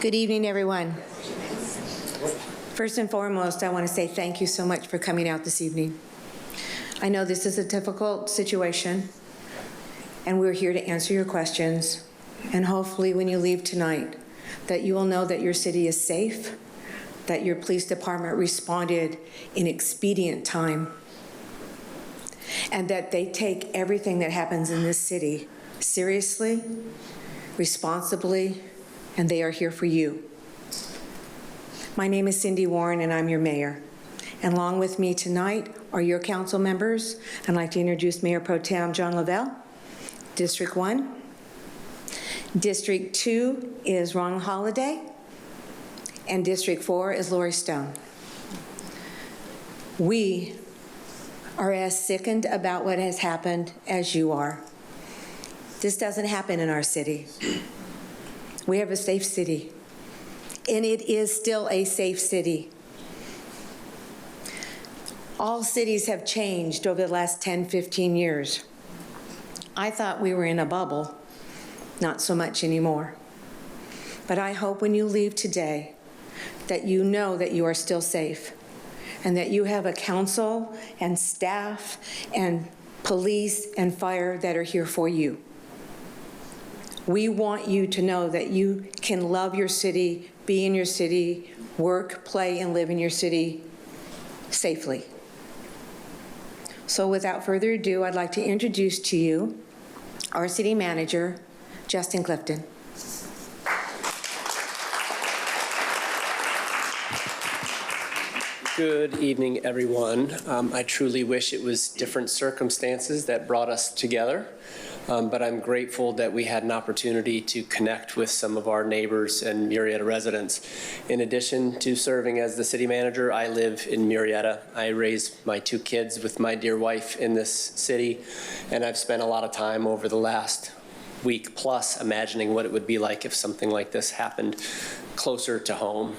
Good evening, everyone. First and foremost, I want to say thank you so much for coming out this evening. I know this is a difficult situation, and we're here to answer your questions, and hopefully when you leave tonight, that you will know that your city is safe, that your police department responded in expedient time, and that they take everything that happens in this city seriously, responsibly, and they are here for you. My name is Cindy Warren, and I'm your mayor. And along with me tonight are your council members. I'd like to introduce Mayor Pro Tem John Lavelle, District 1. District 2 is Ron Holiday, and District 4 is Lori Stone. We are as sickened about what has happened as you are. This doesn't happen in our city. We have a safe city, and it is still a safe city. All cities have changed over the last 10, 15 years. I thought we were in a bubble, not so much anymore. But I hope when you leave today that you know that you are still safe and that you have a council and staff and police and fire that are here for you. We want you to know that you can love your city, be in your city, work, play, and live in your city safely. So without further ado, I'd like to introduce to you our city manager, Justin Clifton. Good evening, everyone. I truly wish it was different circumstances that brought us together, but I'm grateful that we had an opportunity to connect with some of our neighbors and Murrieta residents. In addition to serving as the city manager, I live in Murrieta. I raised my 2 kids with my dear wife in this city, and I've spent a lot of time over the last week plus imagining what it would be like if something like this happened closer to home.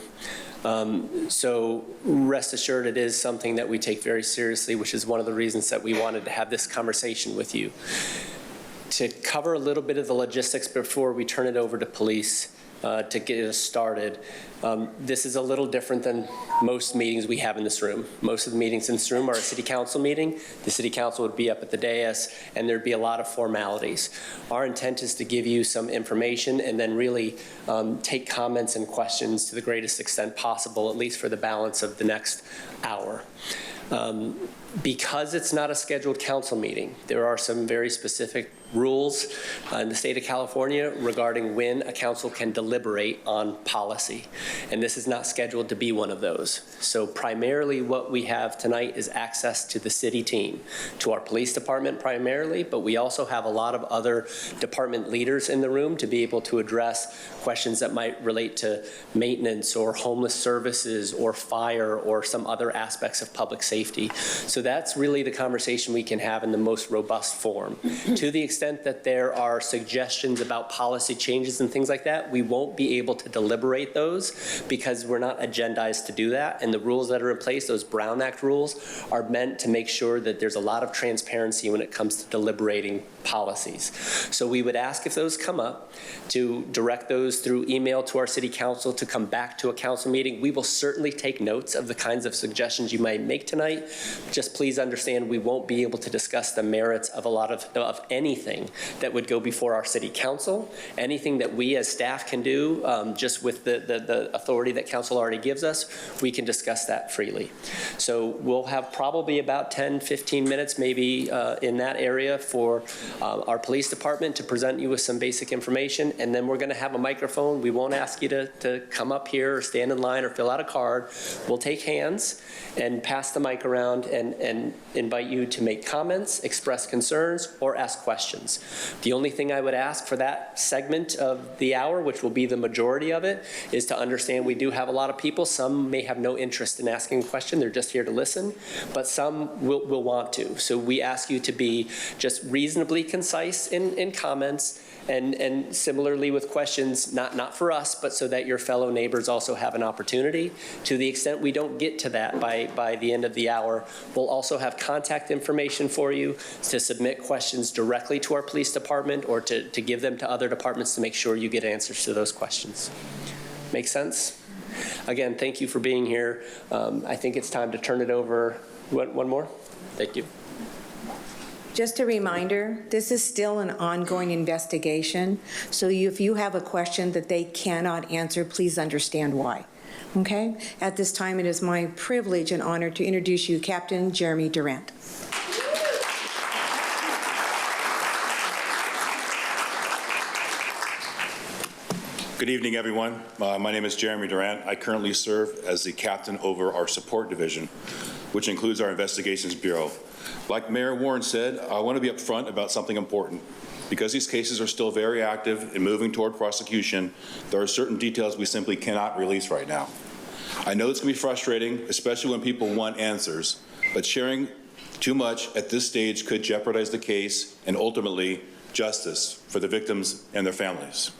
So rest assured it is something that we take very seriously, which is one of the reasons that we wanted to have this conversation with you. To cover a little bit of the logistics before we turn it over to police to get us started, this is a little different than most meetings we have in this room. Most of the meetings in this room are a city council meeting. The city council would be up at the dais, and there'd be a lot of formalities. Our intent is to give you some information and then really take comments and questions to the greatest extent possible, at least for the balance of the next hour. Because it's not a scheduled council meeting, there are some very specific rules in the state of California regarding when a council can deliberate on policy. And this is not scheduled to be one of those. So primarily what we have tonight is access to the city team, to our police department primarily, but we also have a lot of other department leaders in the room to be able to address questions that might relate to maintenance or homeless services or fire or some other aspects of public safety. So that's really the conversation we can have in the most robust form. To the extent that there are suggestions about policy changes and things like that, we won't be able to deliberate those because we're not agendized to do that. And the rules that are in place, those Brown Act rules, are meant to make sure that there's a lot of transparency when it comes to deliberating policies. So we would ask if those come up to direct those through email to our city council to come back to a council meeting. We will certainly take notes of the kinds of suggestions you might make tonight. Just please understand we won't be able to discuss the merits of a lot of anything that would go before our city council. Anything that we as staff can do just with the authority that council already gives us, we can discuss that freely. So we'll have probably about 10, 15 minutes maybe in that area for our police department to present you with some basic information, and then we're going to have a microphone. We won't ask you to come up here or stand in line or fill out a card. We'll take hands and pass the mic around and invite you to make comments, express concerns, or ask questions. The only thing I would ask for that segment of the hour, which will be the majority of it, is to understand we do have a lot of people. Some may have no interest in asking a question. They're just here to listen, but some will want to. So we ask you to be just reasonably concise in comments, and similarly with questions, not for us, but so that your fellow neighbors also have an opportunity. To the extent we don't get to that by the end of the hour, we'll also have contact information for you to submit questions directly to our police department or to give them to other departments to make sure you get answers to those questions. Make sense? Again, thank you for being here. I think it's time to turn it over. One more? Thank you. Just a reminder, this is still an ongoing investigation, so if you have a question that they cannot answer, please understand why. Okay? At this time, it is my privilege and honor to introduce you Captain Jeremy Durant. Good evening, everyone. My name is Jeremy Durant. I currently serve as the captain over our support division, which includes our investigations bureau. Like Mayor Warren said, I want to be upfront about something important. Because these cases are still very active and moving toward prosecution, there are certain details we simply cannot release right now. I know it's going to be frustrating, especially when people want answers, but sharing too much at this stage could jeopardize the case and ultimately justice for the victims and their families.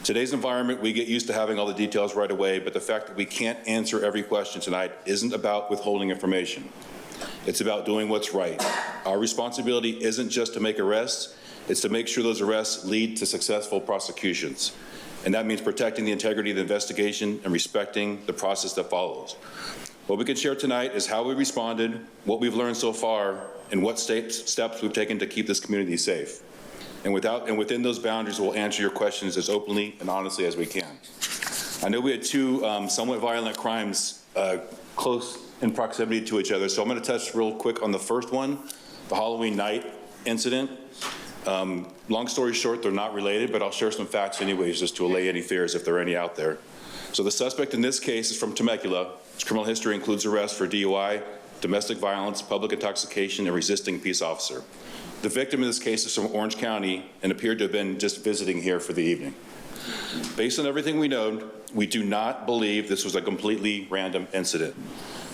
Today's environment, we get used to having all the details right away, but the fact that we can't answer every question tonight isn't about withholding information. It's about doing what's right. Our responsibility isn't just to make arrests, it's to make sure those arrests lead to successful prosecutions. And that means protecting the integrity of the investigation and respecting the process that follows. What we can share tonight is how we responded, what we've learned so far, and what steps we've taken to keep this community safe. And within those boundaries, we'll answer your questions as openly and honestly as we can. I know we had two somewhat violent crimes close in proximity to each other, so I'm going to touch real quick on the first one, the Halloween night incident. Long story short, they're not related, but I'll share some facts anyways just to allay any fears if there are any out there. So the suspect in this case is from Temecula. His criminal history includes arrests for DUI, domestic violence, public intoxication, and resisting a peace officer. The victim in this case is from Orange County and appeared to have been just visiting here for the evening. Based on everything we know, we do not believe this was a completely random incident.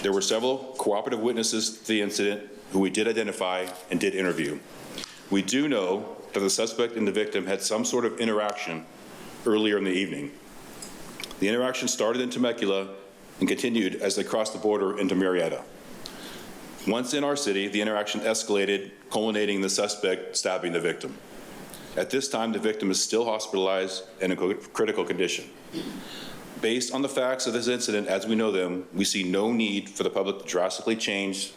There were several cooperative witnesses to the incident who we did identify and did interview. We do know that the suspect and the victim had some sort of interaction earlier in the evening. The interaction started in Temecula and continued as they crossed the border into Murrieta. Once in our city, the interaction escalated, culminating in the suspect stabbing the victim. At this time, the victim is still hospitalized and in critical condition. Based on the facts of this incident as we know them, we see no need for the public to drastically change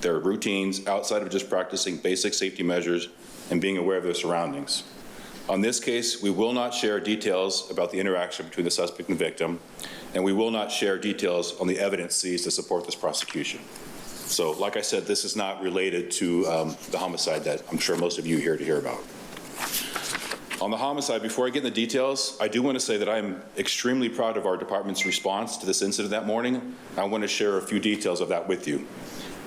their routines outside of just practicing basic safety measures and being aware of their surroundings. On this case, we will not share details about the interaction between the suspect and the victim, and we will not share details on the evidence seized to support this prosecution. So, like I said, this is not related to the homicide that I'm sure most of you are here to hear about. On the homicide, before I get into the details, I do want to say that I'm extremely proud of our department's response to this incident that morning. I want to share a few details of that with you.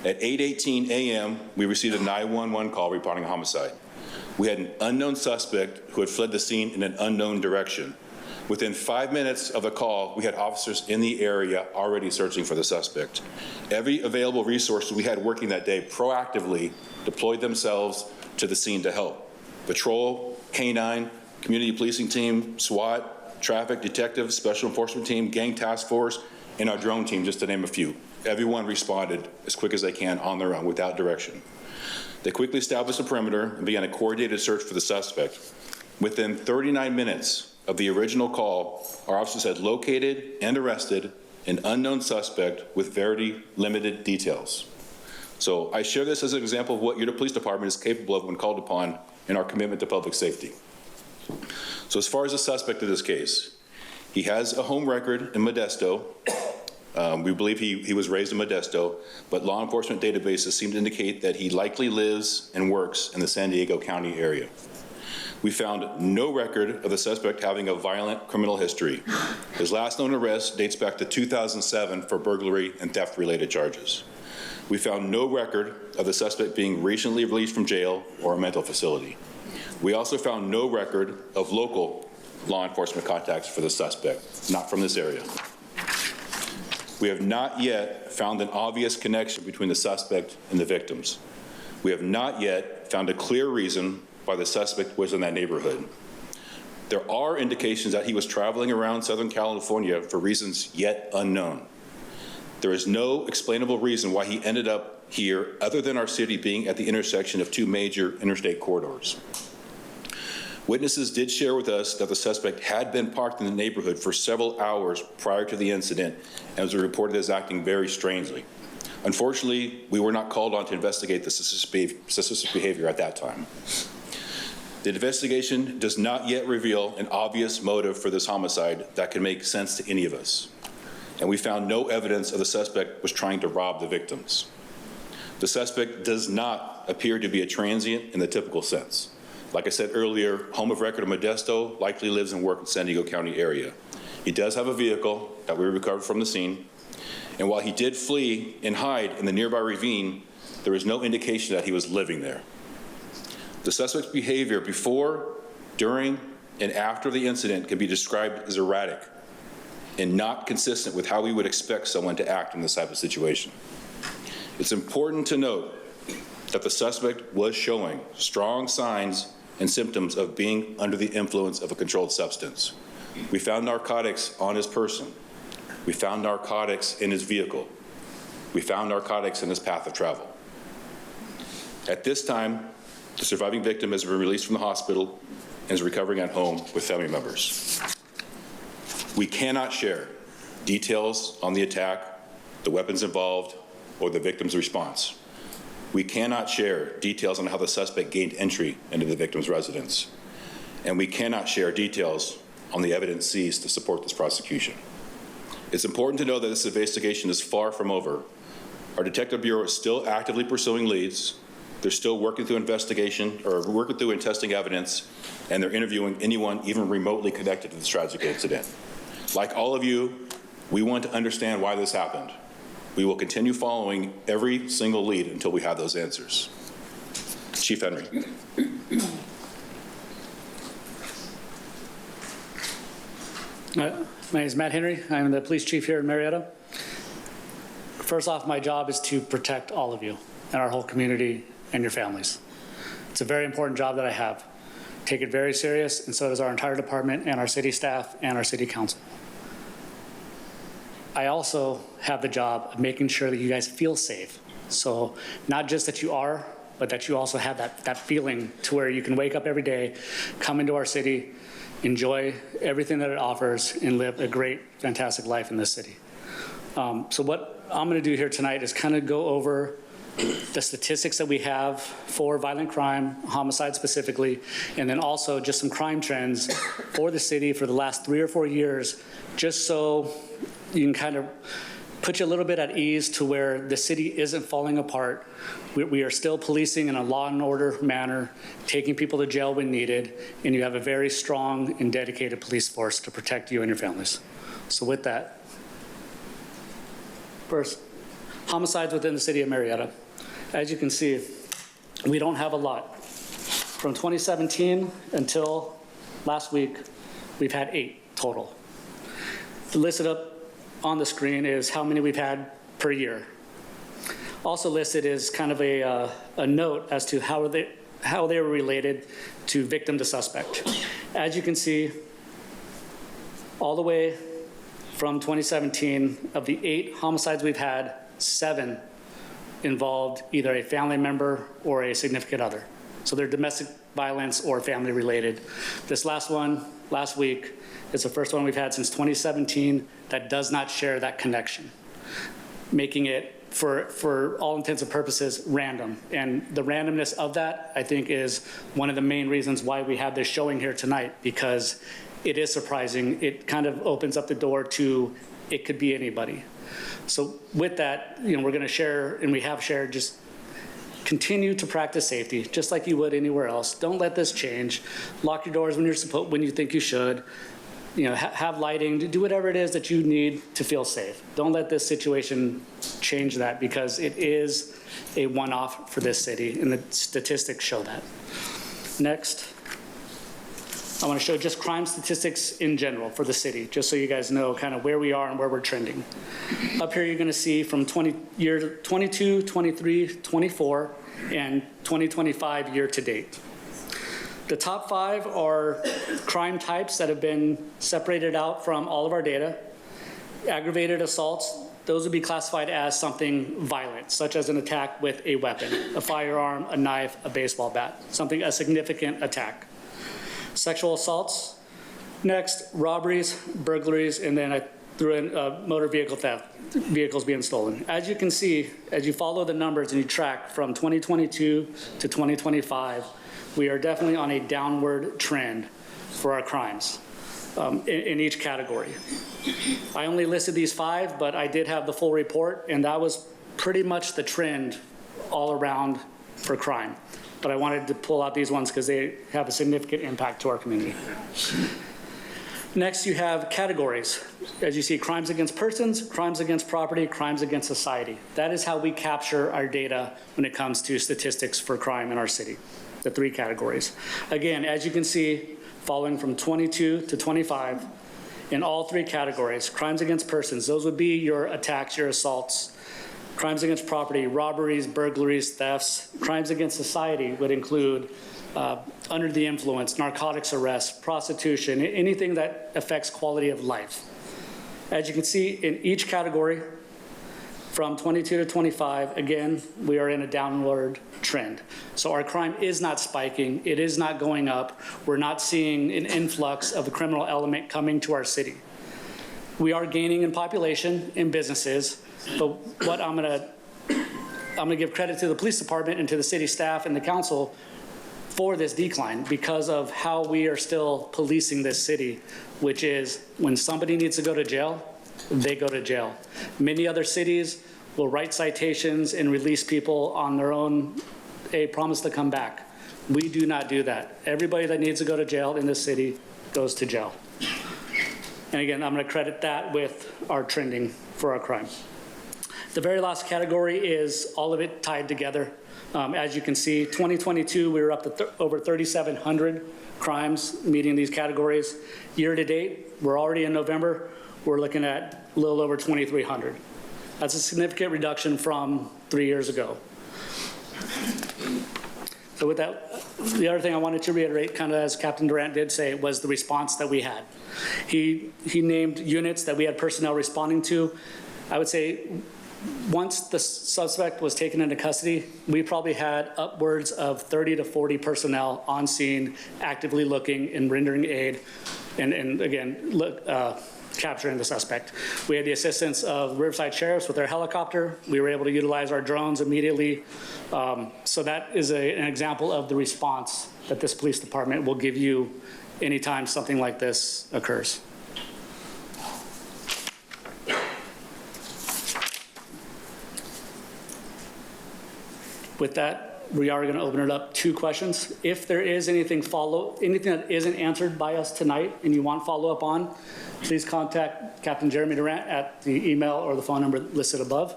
At 8:18 a.m., we received a 911 call reporting a homicide. We had an unknown suspect who had fled the scene in an unknown direction. Within 5 minutes of the call, we had officers in the area already searching for the suspect. Every available resource we had working that day proactively deployed themselves to the scene to help. Patrol, K-9, community policing team, SWAT, traffic, detectives, special enforcement team, gang task force, and our drone team, just to name a few. Everyone responded as quick as they can on their own without direction. They quickly established a perimeter and began a coordinated search for the suspect. Within 39 minutes of the original call, our officers had located and arrested an unknown suspect with very limited details. So I share this as an example of what your police department is capable of when called upon in our commitment to public safety. So as far as the suspect of this case, he has a home record in Modesto. We believe he was raised in Modesto, but law enforcement databases seem to indicate that he likely lives and works in the San Diego County area. We found no record of the suspect having a violent criminal history. His last known arrest dates back to 2007 for burglary and theft-related charges. We found no record of the suspect being recently released from jail or a mental facility. We also found no record of local law enforcement contacts for the suspect, not from this area. We have not yet found an obvious connection between the suspect and the victims. We have not yet found a clear reason why the suspect was in that neighborhood. There are indications that he was traveling around Southern California for reasons yet unknown. There is no explainable reason why he ended up here other than our city being at the intersection of two major interstate corridors. Witnesses did share with us that the suspect had been parked in the neighborhood for several hours prior to the incident and was reported as acting very strangely. Unfortunately, we were not called on to investigate the suspicious behavior at that time. The investigation does not yet reveal an obvious motive for this homicide that can make sense to any of us. And we found no evidence of the suspect was trying to rob the victims. The suspect does not appear to be a transient in the typical sense. Like I said earlier, home of record of Modesto, likely lives and works in San Diego County area. He does have a vehicle that we recovered from the scene. And while he did flee and hide in the nearby ravine, there is no indication that he was living there. The suspect's behavior before, during, and after the incident can be described as erratic and not consistent with how we would expect someone to act in this type of situation. It's important to note that the suspect was showing strong signs and symptoms of being under the influence of a controlled substance. We found narcotics on his person. We found narcotics in his vehicle. We found narcotics in his path of travel. At this time, the surviving victim has been released from the hospital and is recovering at home with family members. We cannot share details on the attack, the weapons involved, or the victim's response. We cannot share details on how the suspect gained entry into the victim's residence. And we cannot share details on the evidence seized to support this prosecution. It's important to know that this investigation is far from over. Our Detective Bureau is still actively pursuing leads. They're still working through and testing evidence, and they're interviewing anyone even remotely connected to this tragic incident. Like all of you, we want to understand why this happened. We will continue following every single lead until we have those answers. Chief Henry. My name is Matt Henry. I'm the police chief here in Murrieta. First off, my job is to protect all of you and our whole community and your families. It's a very important job that I have. Take it very serious, and so does our entire department and our city staff and our city council. I also have the job of making sure that you guys feel safe. So not just that you are, but that you also have that feeling to where you can wake up every day, come into our city, enjoy everything that it offers, and live a great, fantastic life in this city. So what I'm gonna do here tonight is kind of go over the statistics that we have for violent crime, homicide specifically, and then also just some crime trends for the city for the last 3 or 4 years, just so you can kind of put you a little bit at ease to where the city isn't falling apart. We are still policing in a law and order manner, taking people to jail when needed, and you have a very strong and dedicated police force to protect you and your families. So with that, first, homicides within the city of Murrieta. As you can see, we don't have a lot. From 2017 until last week, we've had 8 total. Listed up on the screen is how many we've had per year. Also listed is kind of a note as to how they were related to victim to suspect. As you can see, all the way from 2017, of the 8 homicides we've had, 7 involved either a family member or a significant other. So they're domestic violence or family related. This last one, last week, is the first one we've had since 2017 that does not share that connection, making it, for all intents and purposes, random. And the randomness of that, I think, is one of the main reasons why we have this showing here tonight, because it is surprising. It kind of opens up the door to it could be anybody. So with that, we're going to share, and we have shared, just continue to practice safety, just like you would anywhere else. Don't let this change. Lock your doors when you think you should. Have lighting, do whatever it is that you need to feel safe. Don't let this situation change that, because it is a one-off for this city, and the statistics show that. Next, I want to show just crime statistics in general for the city, just so you guys know kind of where we are and where we're trending. Up here, you're going to see from year 22, 23, 24, and 2025 year to date. The top 5 are crime types that have been separated out from all of our data. Aggravated assaults, those would be classified as something violent, such as an attack with a weapon, a firearm, a knife, a baseball bat, a significant attack. Sexual assaults. Next, robberies, burglaries, and then I threw in motor vehicle theft, vehicles being stolen. As you can see, as you follow the numbers and you track from 2022 to 2025, we are definitely on a downward trend for our crimes in each category. I only listed these 5, but I did have the full report, and that was pretty much the trend all around for crime. But I wanted to pull out these ones because they have a significant impact to our community. Next, you have categories. As you see, crimes against persons, crimes against property, crimes against society. That is how we capture our data when it comes to statistics for crime in our city, the 3 categories. Again, as you can see, following from 22 to 25, in all 3 categories, crimes against persons, those would be your attacks, your assaults. Crimes against property, robberies, burglaries, thefts. Crimes against society would include under the influence, narcotics arrests, prostitution, anything that affects quality of life. As you can see, in each category, from 22 to 25, again, we are in a downward trend. So our crime is not spiking, it is not going up. We're not seeing an influx of a criminal element coming to our city. We are gaining in population, in businesses, but what I'm gonna give credit to the police department and to the city staff and the council for this decline because of how we are still policing this city, which is when somebody needs to go to jail, they go to jail. Many other cities will write citations and release people on their own, a promise to come back. We do not do that. Everybody that needs to go to jail in this city goes to jail. And again, I'm going to credit that with our trending for our crime. The very last category is all of it tied together. As you can see, 2022, we were up to over 3,700 crimes meeting these categories. Year to date, we're already in November, we're looking at a little over 2,300. That's a significant reduction from 3 years ago. So with that, the other thing I wanted to reiterate, kind of as Captain Durant did say, was the response that we had. He named units that we had personnel responding to. I would say once the suspect was taken into custody, we probably had upwards of 30 to 40 personnel on scene, actively looking and rendering aid, and again, capturing the suspect. We had the assistance of Riverside Sheriffs with their helicopter. We were able to utilize our drones immediately. So that is an example of the response that this police department will give you anytime something like this occurs. With that, we are going to open it up to questions. If there is anything that isn't answered by us tonight and you want follow-up on, please contact Captain Jeremy Durant at the email or the phone number listed above.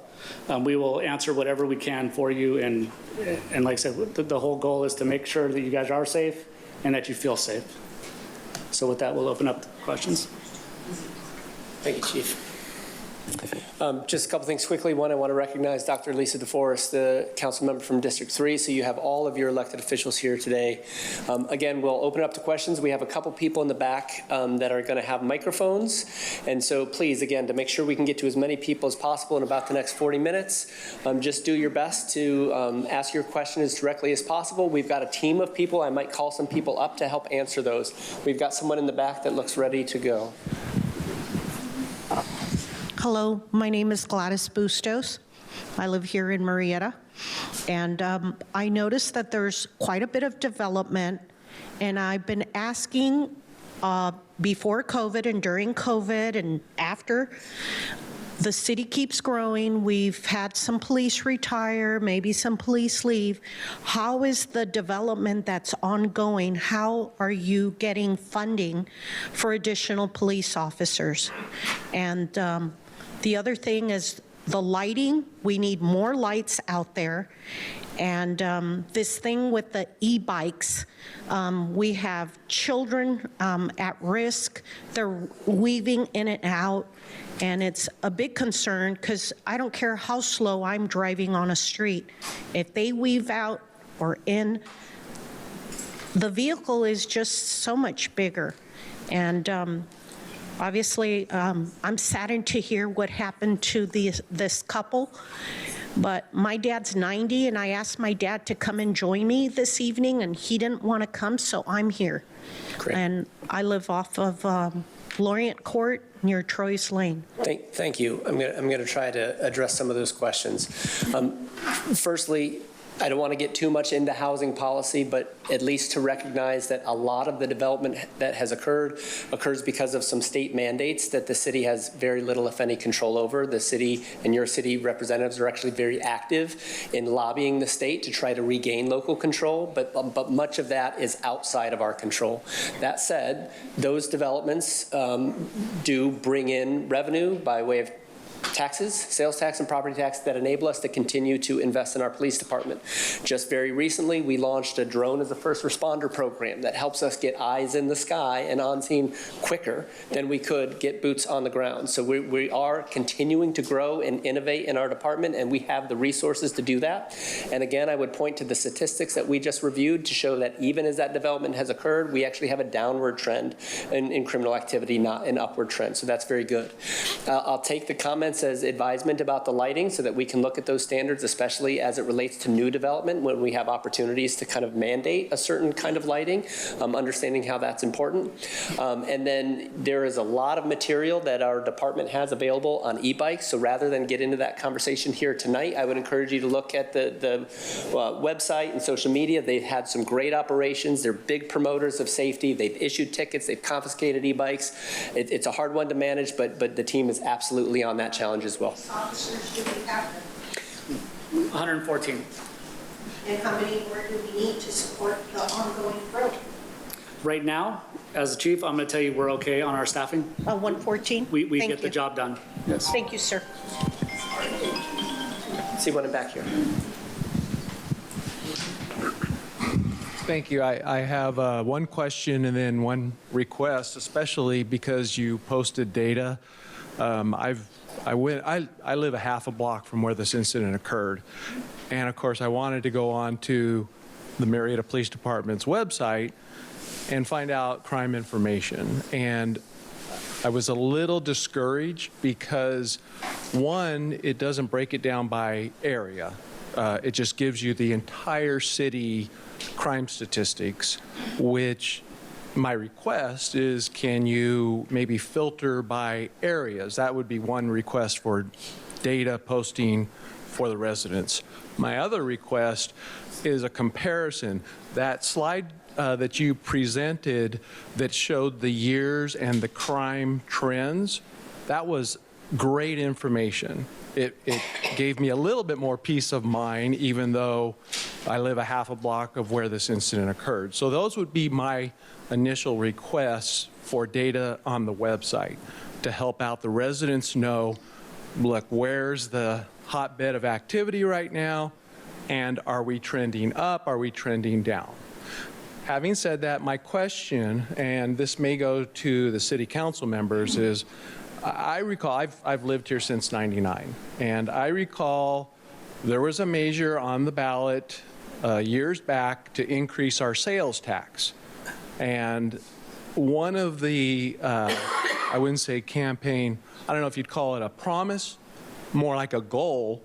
We will answer whatever we can for you. And like I said, the whole goal is to make sure that you guys are safe and that you feel safe. So with that, we'll open up the questions. Thank you, Chief. Just a couple things quickly. One, I want to recognize Dr. Lisa DeForest, the council member from District 3. So you have all of your elected officials here today. Again, we'll open up to questions. We have a couple people in the back that are going to have microphones. And so please, again, to make sure we can get to as many people as possible in about the next 40 minutes, just do your best to ask your question as directly as possible. We've got a team of people. I might call some people up to help answer those. We've got someone in the back that looks ready to go. Hello, my name is Gladys Bustos. I live here in Murrieta, and I noticed that there's quite a bit of development, and I've been asking before COVID and during COVID and after. The city keeps growing. We've had some police retire, maybe some police leave. How is the development that's ongoing? How are you getting funding for additional police officers? And the other thing is the lighting. We need more lights out there. And this thing with the e-bikes, we have children at risk. They're weaving in and out. And it's a big concern because I don't care how slow I'm driving on a street. If they weave out or in, the vehicle is just so much bigger. And obviously, I'm saddened to hear what happened to this couple. But my dad's 90, and I asked my dad to come and join me this evening, and he didn't want to come, so I'm here. Great. And I live off of Lorient Court near Troy's Lane. Thank you. I'm going to try to address some of those questions. Firstly, I don't want to get too much into housing policy, but at least to recognize that a lot of the development that has occurs because of some state mandates that the city has very little, if any, control over. The city and your city representatives are actually very active in lobbying the state to try to regain local control, but much of that is outside of our control. That said, those developments do bring in revenue by way of taxes, sales tax and property tax that enable us to continue to invest in our police department. Just very recently, we launched a drone as a first responder program that helps us get eyes in the sky and on scene quicker than we could get boots on the ground. So we are continuing to grow and innovate in our department, and we have the resources to do that. And again, I would point to the statistics that we just reviewed to show that even as that development has occurred, we actually have a downward trend in criminal activity, not an upward trend. So that's very good. I'll take the comments as advisement about the lighting so that we can look at those standards, especially as it relates to new development when we have opportunities to kind of mandate a certain kind of lighting, understanding how that's important. And then there is a lot of material that our department has available on e-bikes. So rather than get into that conversation here tonight, I would encourage you to look at the website and social media. They've had some great operations. They're big promoters of safety. They've issued tickets. They've confiscated e-bikes. It's a hard one to manage, but the team is absolutely on that challenge as well. Officers do we have? 114. And how many more do we need to support the ongoing growth? Right now, as the chief, I'm going to tell you we're okay on our staffing. 114? We Thank get the you. job done. Yes. Thank you, sir. See one in back here. Thank you. I have one question and then one request, especially because you posted data. I live a half a block from where this incident occurred, and of course I wanted to go on to the Murrieta Police Department's website and find out crime information. And I was a little discouraged because, one, it doesn't break it down by area. It just gives you the entire city crime statistics, which my request is, can you maybe filter by areas? That would be one request for data posting for the residents. My other request is a comparison. That slide that you presented that showed the years and the crime trends, that was great information. It gave me a little bit more peace of mind, even though I live a half a block of where this incident occurred. So those would be my initial requests for data on the website to help out the residents know, look, where's the hotbed of activity right now, and are we trending up, are we trending down? Having said that, my question, and this may go to the city council members, is I recall, I've lived here since '99, and I recall there was a measure on the ballot years back to increase our sales tax. And one of the, I wouldn't say campaign, I don't know if you'd call it a promise, more like a goal,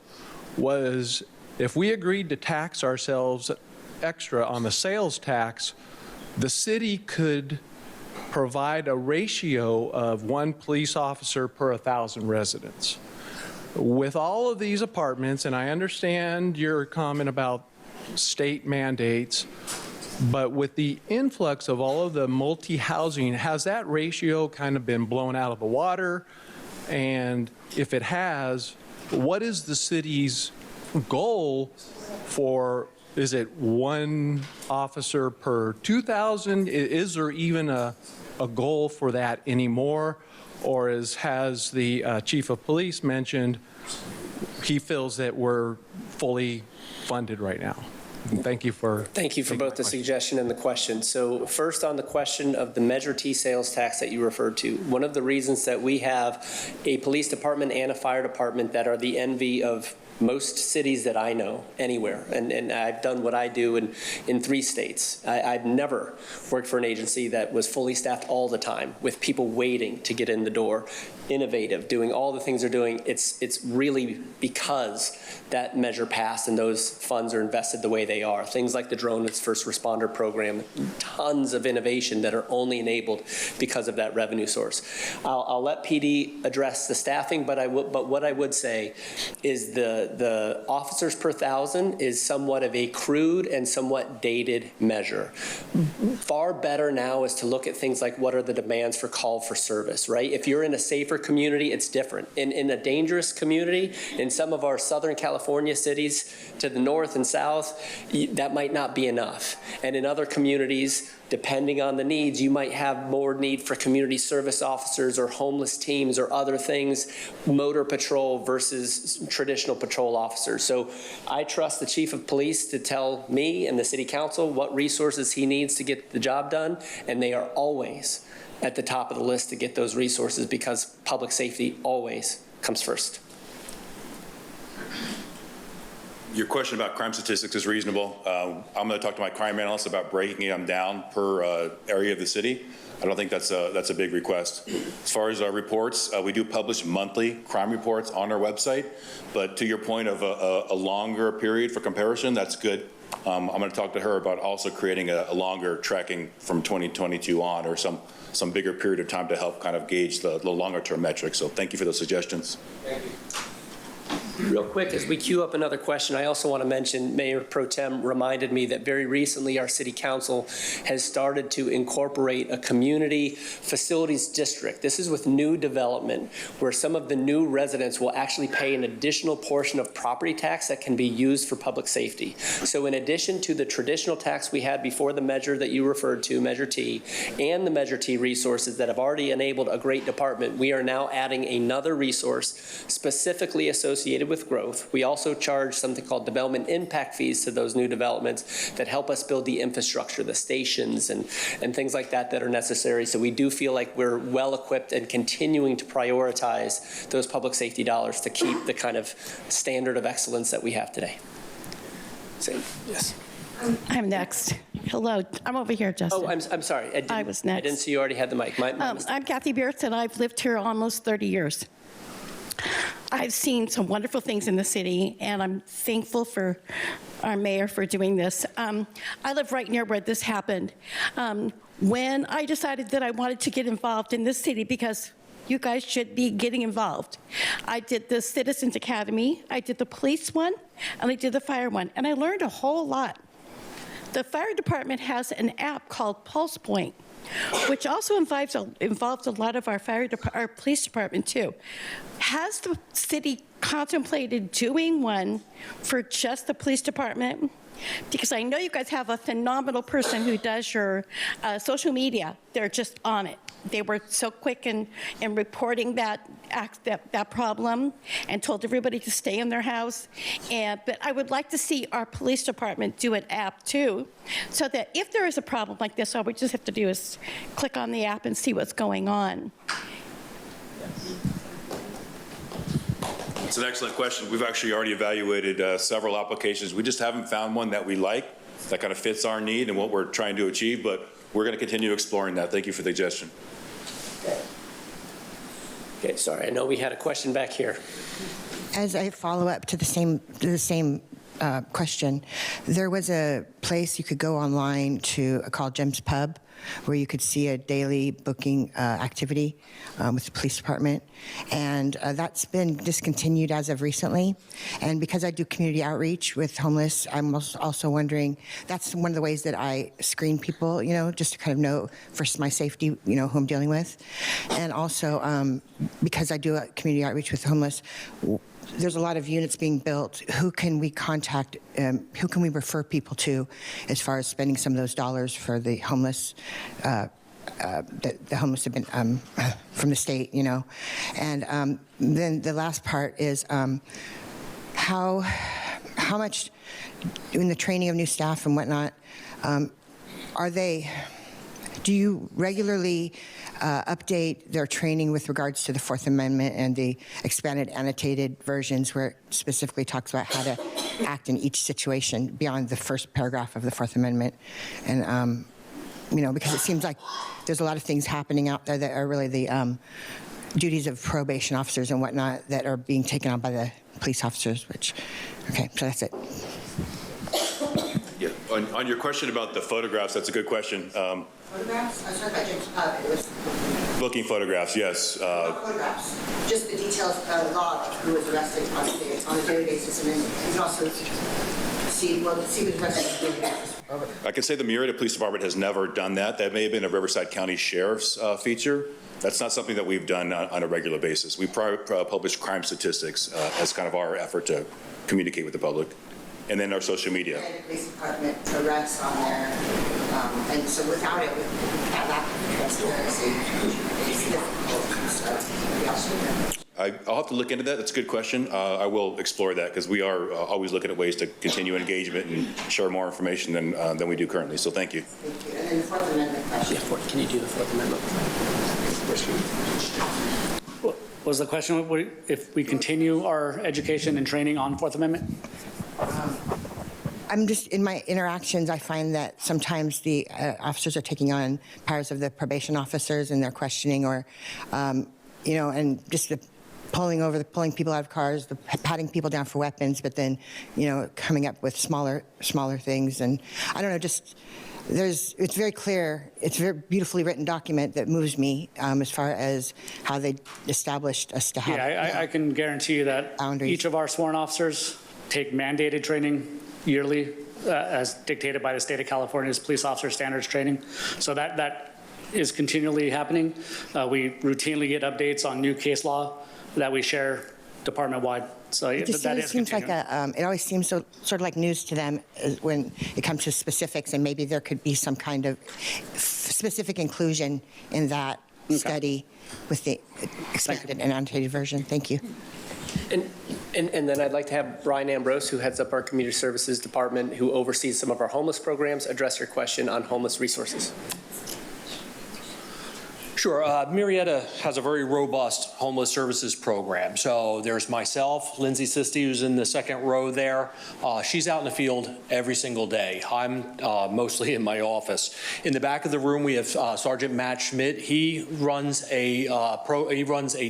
was if we agreed to tax ourselves extra on the sales tax, the city could provide a ratio of 1 police officer per 1,000 residents. With all of these apartments, and I understand your comment about state mandates, but with the influx of all of the multi-housing, has that ratio kind of been blown out of the water? And if it has, what is the city's goal for, is it 1 officer per 2,000? Is there even a goal for that anymore? Or has the chief of police mentioned he feels that we're fully funded right now? Thank you for both the suggestion and the question. So first, on the question of the Measure T sales tax that you referred to, one of the reasons that we have a police department and a fire department that are the envy of Most cities that I know anywhere, and I've done what I do in 3 states. I've never worked for an agency that was fully staffed all the time with people waiting to get in the door, innovative, doing all the things they're doing. It's really because that measure passed and those funds are invested the way they are. Things like the Drone as First Responder program, tons of innovation that are only enabled because of that revenue source. I'll let PD address the staffing, but what I would say is the officers per thousand is somewhat of a crude and somewhat dated measure. Far better now is to look at things like what are the demands for call for service, right? If you're in a safer community, it's different. In a dangerous community, in some of our Southern California cities to the north and south, that might not be enough. And in other communities, depending on the needs, you might have more need for community service officers or homeless teams or other things, motor patrol versus traditional patrol officers. So I trust the chief of police to tell me and the city council what resources he needs to get the job done, and they are always at the top of the list to get those resources because public safety always comes first. Your question about crime statistics is reasonable. I'm going to talk to my crime analyst about breaking them down per area of the city. I don't think that's a big request. As far as our reports, we do publish monthly crime reports on our website, but to your point of a longer period for comparison, that's good. I'm going to talk to her about also creating a longer tracking from 2022 on, or some bigger period of time to help kind of gauge the longer term metrics. So thank you for those suggestions. Thank you. Real quick, as we queue up another question, I also want to mention Mayor Pro Tem reminded me that very recently our city council has started to incorporate a community facilities district. This is with new development where some of the new residents will actually pay an additional portion of property tax that can be used for public safety. So in addition to the traditional tax we had before the measure that you referred to, Measure T, and the Measure T resources that have already enabled a great department, we are now adding another resource specifically associated with growth. We also charge something called development impact fees to those new developments that help us build the infrastructure, the stations and things like that that are necessary. So we do feel like we're well equipped and continuing to prioritize those public safety dollars to keep the kind of standard of excellence that we have today. Same. Yes. I'm next. Hello, I'm over here, Justin. Oh, I'm sorry. I was next. I didn't see you already had the mic. I'm Kathy Beertz, and I've lived here almost 30 years. I've seen some wonderful things in the city, and I'm thankful for our mayor for doing this. I live right near where this happened. When I decided that I wanted to get involved in this city, because you guys should be getting involved, I did the Citizens Academy, I did the police one, and I did the fire one, and I learned a whole lot. The fire department has an app called Pulse Point, which also involves a lot of our police department too. Has the city contemplated doing one for just the police department? Because I know you guys have a phenomenal person who does your social media. They're just on it. They were so quick in reporting that problem and told everybody to stay in their house. But I would like to see our police department do an app too, so that if there is a problem like this, all we just have to do is click on the app and see what's going on. It's an excellent question. We've actually already evaluated several applications. We just haven't found one that we like, that kind of fits our need and what we're trying to achieve, but we're going to continue exploring that. Thank you for the suggestion. Okay, sorry. I know we had a question back here. As a follow-up to the same question, there was a place you could go online called Jim's Pub, where you could see a daily booking activity with the police department. And that's been discontinued as of recently. And because I do community outreach with homeless, I'm also wondering, that's one of the ways that I screen people, just to kind of know for my safety, who I'm dealing with. And also, because I do community outreach with homeless, there's a lot of units being built. Who can we contact? Who can we refer people to as far as spending some of those dollars for the homeless? The homeless have been from the state, And then the last part is how much in the training of new staff and whatnot are they Do you regularly update their training with regards to the Fourth Amendment and the expanded annotated versions where it specifically talks about how to act in each situation beyond the first paragraph of the Fourth Amendment? And, because it seems like there's a lot of things happening out there that are really the duties of probation officers and whatnot that are being taken on by the police officers, so that's it. Yeah. On your question about the photographs, that's a good question. Photographs? I was talking about James Pub. It was Booking photographs, yes. not photographs, just the details of the log of who was arrested on a daily basis, and then you can also see who's arrested on a daily basis. I can say the Murrieta Police Department has never done that. That may have been a Riverside County Sheriff's feature. That's not something that we've done on a regular basis. We publish crime statistics as kind of our effort to communicate with the public, and then our social media. The police department arrests on there, and so without it, that lack of transparency, it's difficult. So we also I'll have to look into that. That's a good question. I will explore that because we are always looking at ways to continue engagement and share more information than we do currently. So thank you. Thank you. And then the Fourth Amendment question. Yeah, can you do the Fourth Amendment? What was the question? If we continue our education and training on Fourth Amendment? I'm just, in my interactions, I find that sometimes the officers are taking on powers of the probation officers in their questioning or, and just the pulling people out of cars, the patting people down for weapons, but then, coming up with smaller things. And I don't know, just it's very clear. It's a very beautifully written document that moves me as far as how they established us to have. Yeah, I can guarantee you that boundaries. Each of our sworn officers take mandated training yearly as dictated by the state of California's police officer standards training. So that is continually happening. We routinely get updates on new case law that we share department-wide. So It just that always is seems like continuing. it always seems sort of like news to them when it comes to specifics, and maybe there could be some kind of specific inclusion in that study with the expanded and annotated version. Thank you. And then I'd like to have Brian Ambrose, who heads up our Community Services Department, who oversees some of our homeless programs, address your question on homeless resources. Sure. Murrieta has a very robust homeless services program. So there's myself, Lindsay Sisti, who's in the second row there. She's out in the field every single day. I'm mostly in my office. In the back of the room, we have Sergeant Matt Schmidt. He runs a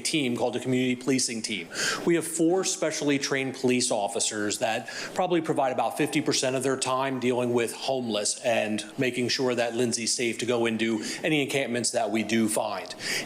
team called the Community Policing Team. We have 4 specially trained police officers that probably provide about 50% of their time dealing with homeless and making sure that Lindsay's safe to go into any encampments that we do find.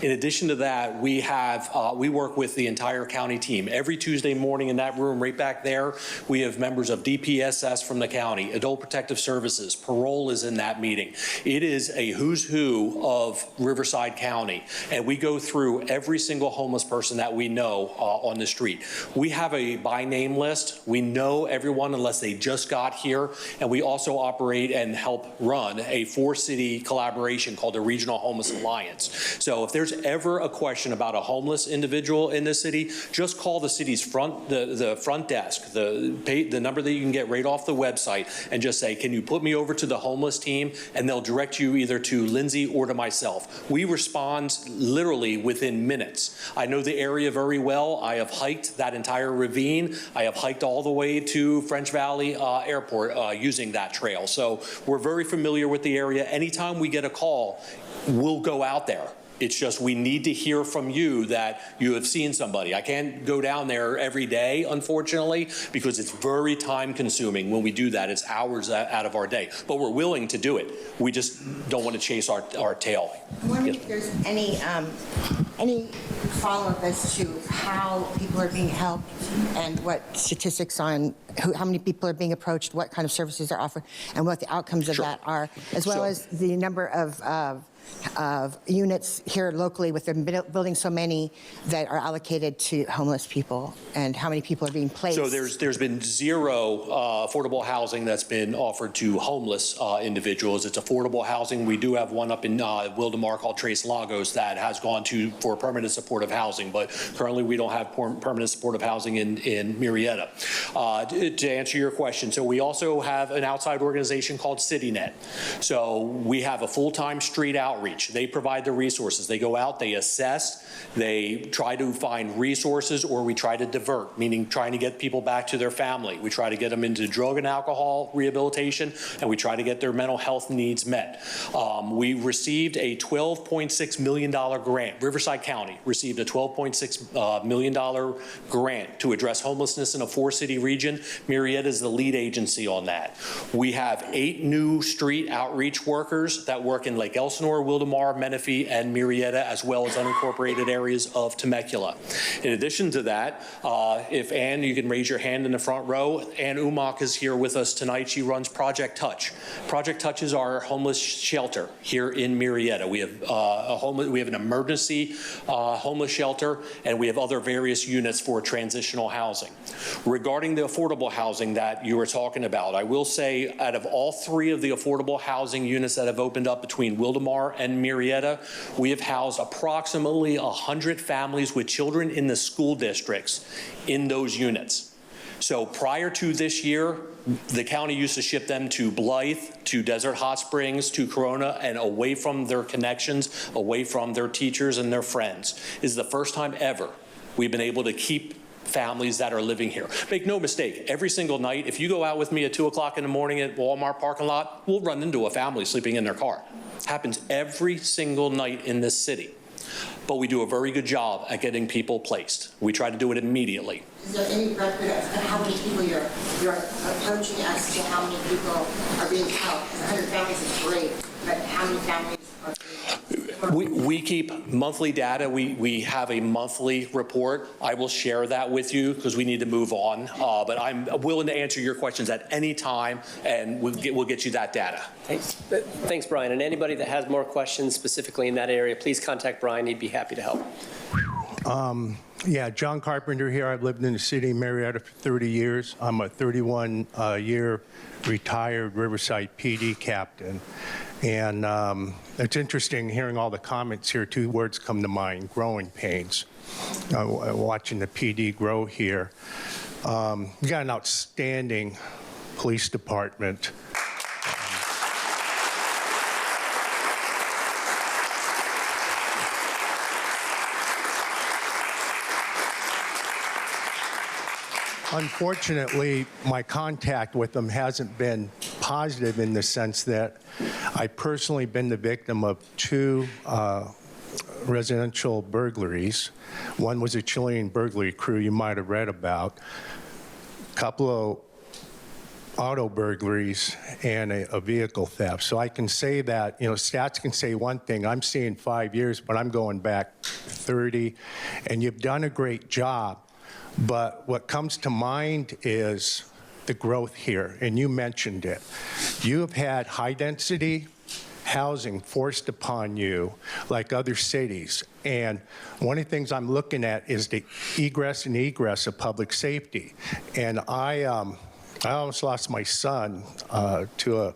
In addition to that, we work with the entire county team. Every Tuesday morning in that room right back there, we have members of DPSS from the county, Adult Protective Services, parole is in that meeting. It is a who's who of Riverside County, and we go through every single homeless person that we know on the street. We have a by name list. We know everyone unless they just got here, and we also operate and help run a 4-city collaboration called the Regional Homeless Alliance. So if there's ever a question about a homeless individual in the city, just call the city's the front desk, the number that you can get right off the website, and just say, can you put me over to the homeless team? And they'll direct you either to Lindsay or to myself. We respond literally within minutes. I know the area very well. I have hiked that entire ravine. I have hiked all the way to French Valley Airport using that trail. So we're very familiar with the area. Anytime we get a call, we'll go out there. It's just we need to hear from you that you have seen somebody. I can't go down there every day, unfortunately, because it's very time consuming when we do that. It's hours out of our day. But we're willing to do it. We just don't want to chase our tail. I'm wondering if there's any follow-up as to how people are being helped and what statistics on how many people are being approached, what kind of services are offered, and what the outcomes of that are, as well as the number of units here locally with them building so many that are allocated to homeless people, and how many people are being placed. So there's been 0 affordable housing that's been offered to homeless individuals. It's affordable housing. We do have one up in Wildomar called Tres Lagos that has gone for permanent supportive housing, but currently we don't have permanent supportive housing in Murrieta. To answer your question, so we also have an outside organization called CityNet. So we have a full-time street out outreach. They provide the resources. They go out, they assess, they try to find resources, or we try to divert, meaning trying to get people back to their family. We try to get them into drug and alcohol rehabilitation, and we try to get their mental health needs met. We received a $12.6 million grant. Riverside County received a $12.6 million grant to address homelessness in a 4-city region. Murrieta is the lead agency on that. We have 8 new street outreach workers that work in Lake Elsinore, Wildomar, Menifee, and Murrieta, as well as unincorporated areas of Temecula. In addition to that, if Ann, you can raise your hand in the front row. Ann Umach is here with us tonight. She runs Project Touch. Project Touch is our homeless shelter here in Murrieta. We have an emergency homeless shelter, and we have other various units for transitional housing. Regarding the affordable housing that you were talking about, I will say out of all 3 of the affordable housing units that have opened up between Wildomar and Murrieta, we have housed approximately 100 families with children in the school districts in those units. So prior to this year, the county used to ship them to Blythe, to Desert Hot Springs, to Corona, and away from their connections, away from their teachers and their friends. This is the first time ever we've been able to keep families that are living here. Make no mistake, every single night, if you go out with me at 2 o'clock in the morning at Walmart parking lot, we'll run into a family sleeping in their car. Happens every single night in this city. But we do a very good job at getting people placed. We try to do it immediately. Is there any record of how many people you're approaching as to how many people are being helped? 100 families is great, but how many families are being helped? We keep monthly data. We have a monthly report. I will share that with you because we need to move on. But I'm willing to answer your questions at any time, and we'll get you that data. Thanks, Brian. And anybody that has more questions specifically in that area, please contact Brian. He'd be happy to help. Yeah, John Carpenter here. I've lived in the city of Murrieta for 30 years. I'm a 31-year retired Riverside PD captain. And it's interesting hearing all the comments here. 2 words come to mind: growing pains. Watching the PD grow here. We got an outstanding police department. Unfortunately, my contact with them hasn't been positive in the sense that I've personally been the victim of 2 residential burglaries. One was a Chilean burglary crew you might have read about, a couple of auto burglaries, and a vehicle theft. So I can say that, stats can say one thing. I'm seeing 5 years, but I'm going back 30, and you've done a great job. But what comes to mind is the growth here, and you mentioned it. You have had high-density housing forced upon you like other cities, and one of the things I'm looking at is the egress and egress of public safety. And I almost lost my son to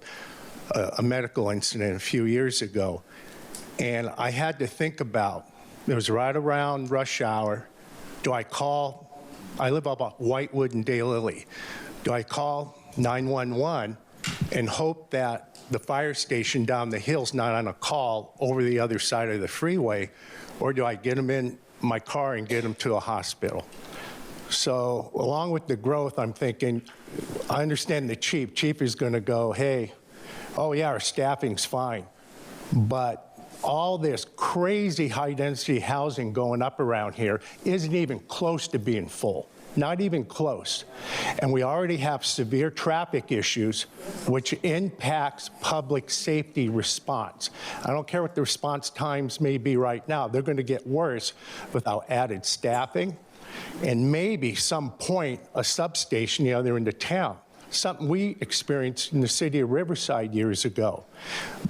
a medical incident a few years ago, and I had to think about, it was right around rush hour, do I call? I live up Whitewood and Daylily. Do I call 911 and hope that the fire station down the hill's not on a call over the other side of the freeway, or do I get them in my car and get them to a hospital? So along with the growth, I'm thinking, I understand the chief. Chief is going to go, hey, oh yeah, our staffing's fine. But all this crazy high-density housing going up around here isn't even close to being full, not even close. And we already have severe traffic issues, which impacts public safety response. I don't care what the response times may be right now. They're going to get worse without added staffing and maybe some point a substation the other end of town. Something we experienced in the city of Riverside years ago.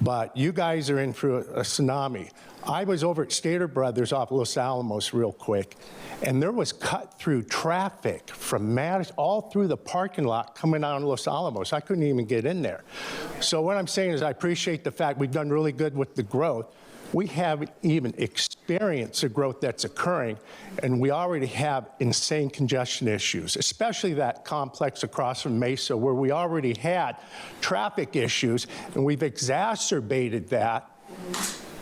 But you guys are in for a tsunami. I was over at Stater Brothers off Los Alamos real quick, and there was cut-through traffic from Madison all through the parking lot coming out of Los Alamos. I couldn't even get in there. So what I'm saying is I appreciate the fact we've done really good with the growth. We haven't even experienced the growth that's occurring, and we already have insane congestion issues, especially that complex across from Mesa where we already had traffic issues, and we've exacerbated that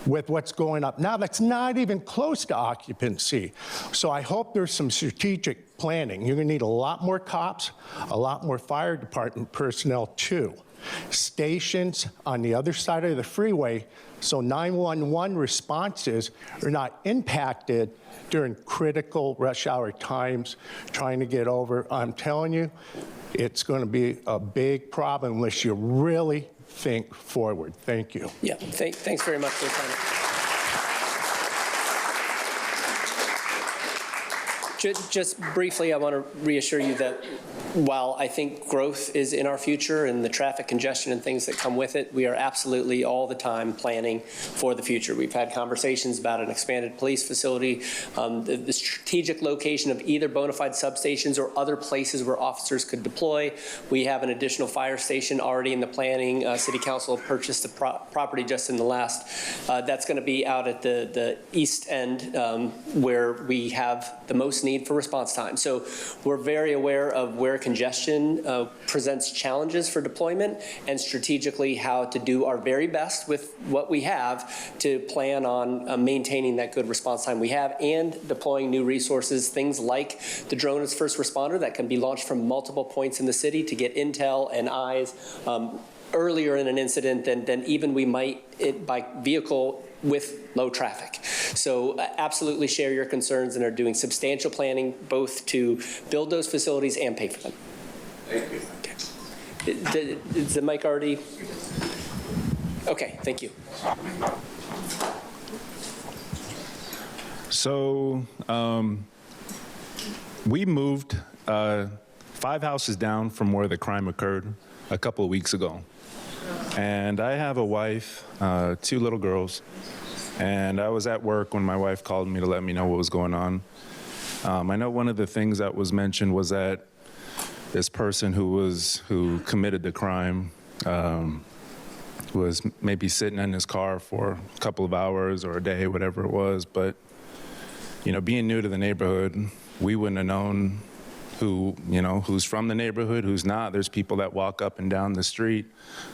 with what's going up now. That's not even close to occupancy. So I hope there's some strategic planning. You're going to need a lot more cops, a lot more fire department personnel too. Stations on the other side of the freeway so 911 responses are not impacted during critical rush hour times trying to get over. I'm telling you, it's going to be a big problem unless you really think forward. Thank you. Yeah, thanks very much for the time. Just briefly, I want to reassure you that while I think growth is in our future and the traffic congestion and things that come with it, we are absolutely all the time planning for the future. We've had conversations about an expanded police facility, the strategic location of either bona fide substations or other places where officers could deploy. We have an additional fire station already in the planning. City Council purchased the property just in the last. That's going to be out at the east end where we have the most need for response time. So we're very aware of where congestion presents challenges for deployment and strategically how to do our very best with what we have to plan on maintaining that good response time we have and deploying new resources, things like the drone as first responder that can be launched from multiple points in the city to get intel and eyes earlier in an incident than even we might by vehicle with low traffic. So absolutely share your concerns and are doing substantial planning both to build those facilities and pay for them. Thank you. Okay. Is the mic already? Okay, thank you. So we moved 5 houses down from where the crime occurred a couple of weeks ago. And I have a wife, 2 little girls, and I was at work when my wife called me to let me know what was going on. I know one of the things that was mentioned was that this person who committed the crime was maybe sitting in his car for a couple of hours or a day, whatever it was. But, you know, being new to the neighborhood, we wouldn't have known who's from the neighborhood, who's not. There's people that walk up and down the street.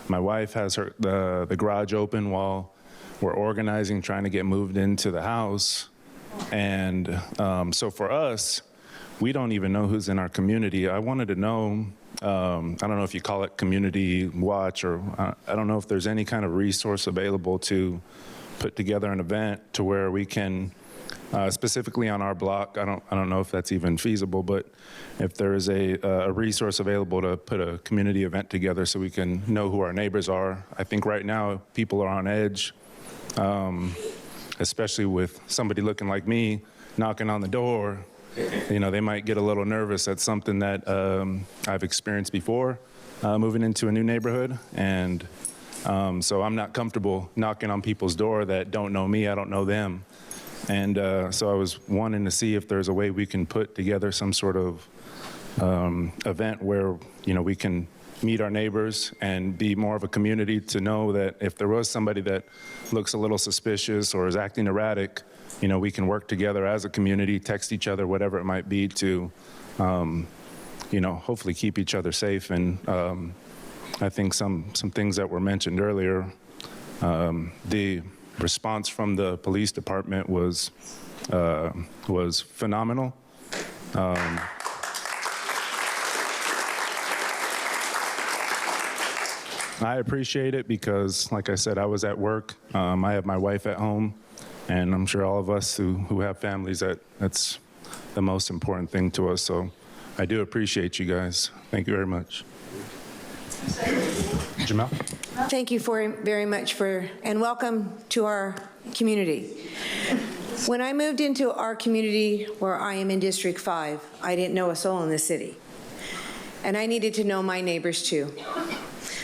My wife has the garage open while we're organizing, trying to get moved into the house. And so for us, we don't even know who's in our community. I wanted to know, I don't know if you call it community watch, or I don't know if there's any kind of resource available to put together an event to where we can, specifically on our block, I don't know if that's even feasible, but if there is a resource available to put a community event together so we can know who our neighbors are. I think right now people are on edge, especially with somebody looking like me knocking on the door. You know, they might get a little nervous. That's something that I've experienced before, moving into a new neighborhood. And so I'm not comfortable knocking on people's door that don't know me, I don't know them. And so I was wanting to see if there's a way we can put together some sort of event where, you know, we can meet our neighbors and be more of a community to know that if there was somebody that looks a little suspicious or is acting erratic, you know, we can work together as a community, text each other, whatever it might be to, you know, hopefully keep each other safe. And I think some things that were mentioned earlier, the response from the police department was phenomenal. I appreciate it because, like I said, I was at work. I have my wife at home, and I'm sure all of us who have families, that's the most important thing to us. So I do appreciate you guys. Thank you very much. Jamel? Thank you very much and welcome to our community. When I moved into our community where I am in District 5, I didn't know a soul in the city. And I needed to know my neighbors too.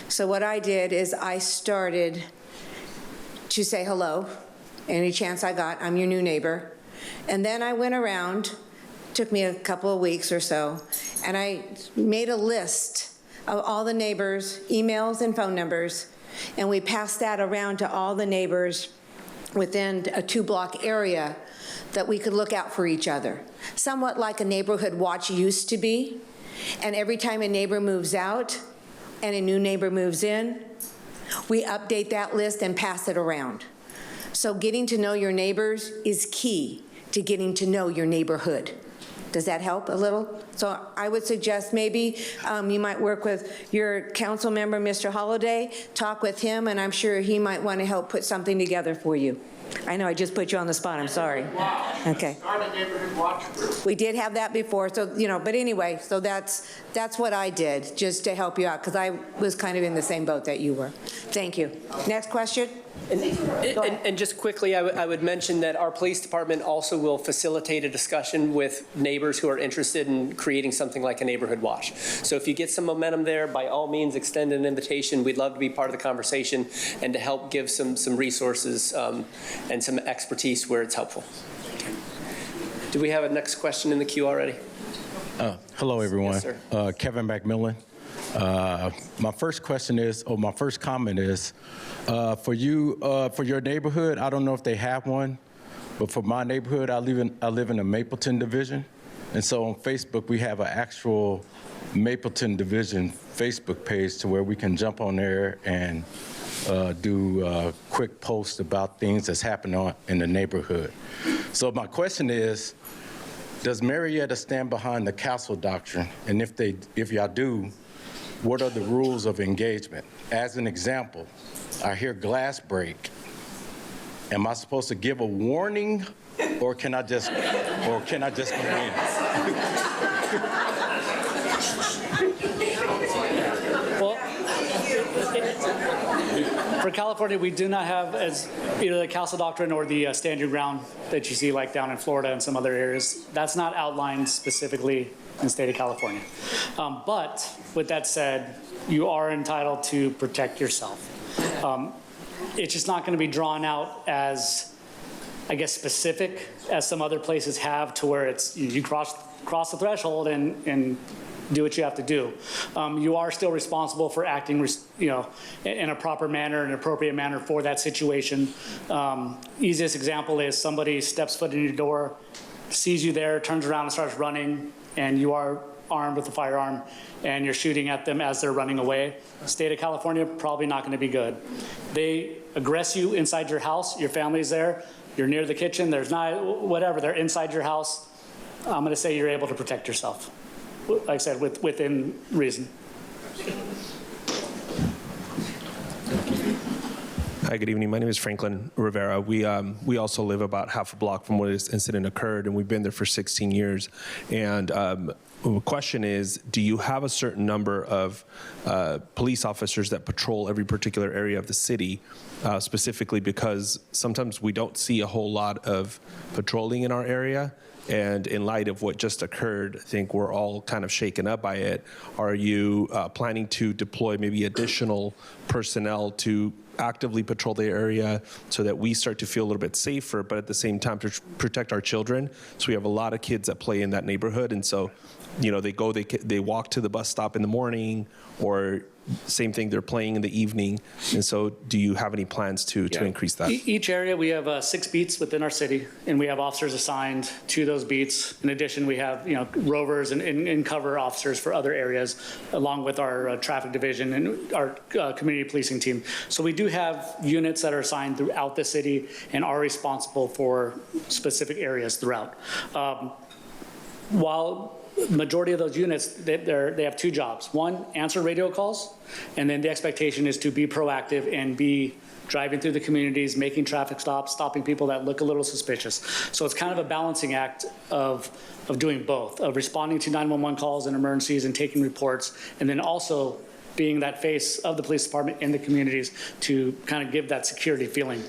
So what I did is I started to say hello, any chance I got, I'm your new neighbor. And then I went around, took me a couple of weeks or so, and I made a list of all the neighbors, emails and phone numbers, and we passed that around to all the neighbors within a 2-block area that we could look out for each other. Somewhat like a neighborhood watch used to be, and every time a neighbor moves out and a new neighbor moves in, we update that list and pass it around. So getting to know your neighbors is key to getting to know your neighborhood. Does that help a little? So I would suggest maybe you might work with your council member, Mr. Holliday, talk with him, and I'm sure he might want to help put something together for you. I know I just put you on the spot, I'm sorry. Okay. Start a neighborhood watch group. We did have that before, so, but anyway, so that's what I did, just to help you out, because I was kind of in the same boat that you were. Thank you. Next question? And just quickly, I would mention that our police department also will facilitate a discussion with neighbors who are interested in creating something like a neighborhood watch. So if you get some momentum there, by all means, extend an invitation. We'd love to be part of the conversation and to help give some resources and some expertise where it's helpful. Do we have a next question in the queue already? Hello, everyone. Yes, sir. Kevin McMillan. My first comment is, for your neighborhood, I don't know if they have one, but for my neighborhood, I live in the Mapleton division, and so on Facebook we have an actual Mapleton division Facebook page to where we can jump on there and do quick posts about things that's happening in the neighborhood. So my question is, does Murrieta stand behind the castle doctrine? And if y'all do, what are the rules of engagement? As an example, I hear glass break. Am I supposed to give a warning, or can I just come in? Well, for California, we do not have as either the castle doctrine or the stand your ground that you see like down in Florida and some other areas. That's not outlined specifically in the state of California. But with that said, you are entitled to protect yourself. It's just not going to be drawn out as, I guess, specific as some other places have, to where it's you cross the threshold and do what you have to do. You are still responsible for acting, in a proper manner, an appropriate manner for that situation. Easiest example is somebody steps foot in your door, sees you there, turns around and starts running, and you are armed with a firearm, and you're shooting at them as they're running away. State of California, probably not going to be good. They aggress you inside your house, your family's there, you're near the kitchen, there's not, whatever, they're inside your house. I'm going to say you're able to protect yourself. Like I said, within reason. Hi, good evening. My name is Franklin Rivera. We also live about half a block from where this incident occurred, and we've been there for 16 years. And the question is, do you have a certain number of police officers that patrol every particular area of the city, specifically because sometimes we don't see a whole lot of patrolling in our area? And in light of what just occurred, I think we're all kind of shaken up by it. Are you planning to deploy maybe additional personnel to actively patrol the area so that we start to feel a little bit safer, but at the same time to protect our children? So we have a lot of kids that play in that neighborhood, and so they walk to the bus stop in the morning, or same thing, they're playing in the evening. And so do you have any plans to increase that? Each area, we have 6 beats within our city, and we have officers assigned to those beats. In addition, we have rovers and cover officers for other areas, along with our traffic division and our community policing team. So we do have units that are assigned throughout the city and are responsible for specific areas throughout. While majority of those units, they have 2 jobs. One, answer radio calls, and then the expectation is to be proactive and be driving through the communities, making traffic stops, stopping people that look a little suspicious. So it's kind of a balancing act of doing both, of responding to 911 calls and emergencies and taking reports, and then also being that face of the police department in the communities to kind of give that security feeling.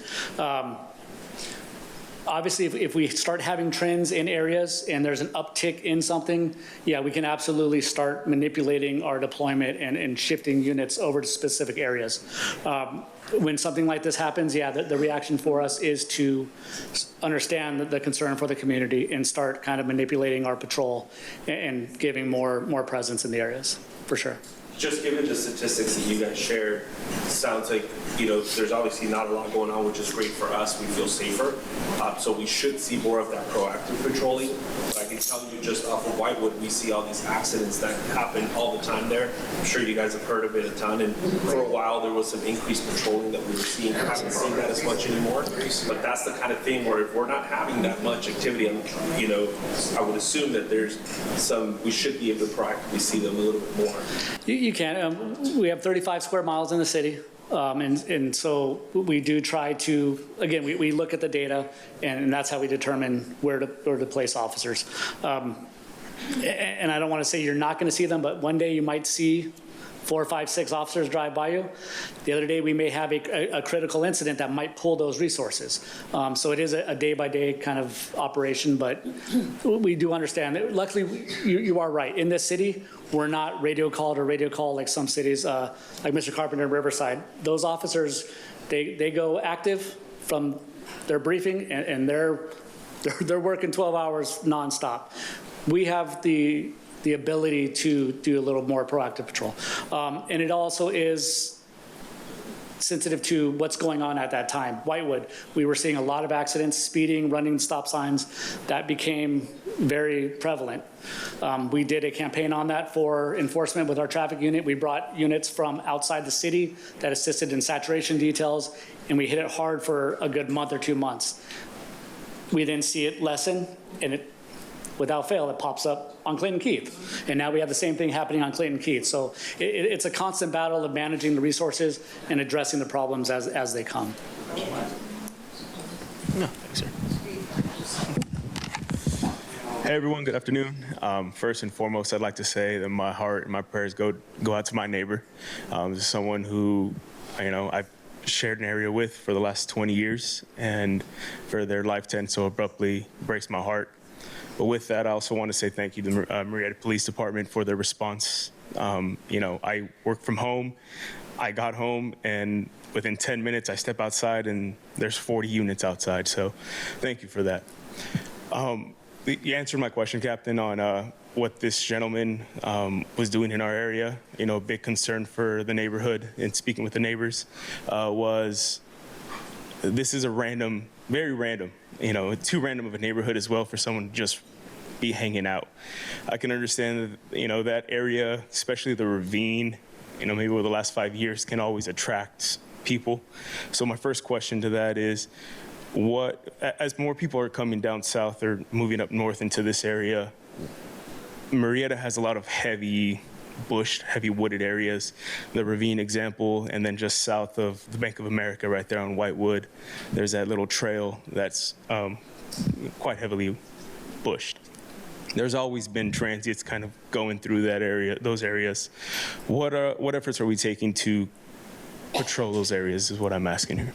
Obviously, if we start having trends in areas and there's an uptick in something, yeah, we can absolutely start manipulating our deployment and shifting units over to specific areas. When something like this happens, yeah, the reaction for us is to understand the concern for the community and start kind of manipulating our patrol and giving more presence in the areas, for sure. Just given the statistics that you guys shared, sounds like, there's obviously not a lot going on, which is great for us. We feel safer. So we should see more of that proactive patrolling. but I can tell you just off of Whitewood, we see all these accidents that happen all the time there. I'm sure you guys have heard of it a ton, and for a while there was some increased patrolling that we were seeing. I haven't seen that as much anymore, but that's the kind of thing where if we're not having that much activity, you know, I would assume that there's we should be able to proactively see them a little bit more. You can. We have 35 square miles in the city. And so we do try to, again, we look at the data, and that's how we determine where to place officers. And I don't want to say you're not going to see them, but one day you might see 4, 5, 6 officers drive by you. The other day we may have a critical incident that might pull those resources. So it is a day-by-day kind of operation, but we do understand that. Luckily, you are right. In this city, we're not radio call like some cities, like Mr. Carpenter in Riverside. Those officers, they go active from their briefing, and they're working 12 hours nonstop. We have the ability to do a little more proactive patrol. And it also is sensitive to what's going on at that time. Whitewood, we were seeing a lot of accidents, speeding, running stop signs. That became very prevalent. We did a campaign on that for enforcement with our traffic unit. We brought units from outside the city that assisted in saturation details, and we hit it hard for a good month or 2 months. We then see it lessen, and it, without fail, it pops up on Clayton Keith. And now we have the same thing happening on Clayton Keith. So it's a constant battle of managing the resources and addressing the problems as they come. No, thanks, sir. Hey everyone, good afternoon. First and foremost, I'd like to say that my heart and my prayers go out to my neighbor. This is someone who, you know, I've shared an area with for the last 20 years, and for their life to end so abruptly breaks my heart. But with that, I also want to say thank you to the Murrieta Police Department for their response. You know, I work from home. I got home, and within 10 minutes, I step outside, and there's 40 units outside. So thank you for that. You answered my question, Captain, on what this gentleman was doing in our area. You know, a big concern for the neighborhood, and speaking with the neighbors, was this is a random, very random, you know, too random of a neighborhood as well for someone to just be hanging out. I can understand that, you know, that area, especially the ravine, you know, maybe over the last 5 years can always attract people. So my first question to that is, as more people are coming down south or moving up north into this area, Murrieta has a lot of heavy bushed, heavy wooded areas, the ravine example, and then just south of the Bank of America right there on Whitewood, there's that little trail that's quite heavily bushed. There's always been transients kind of going through that area, those areas. What efforts are we taking to patrol those areas is what I'm asking here.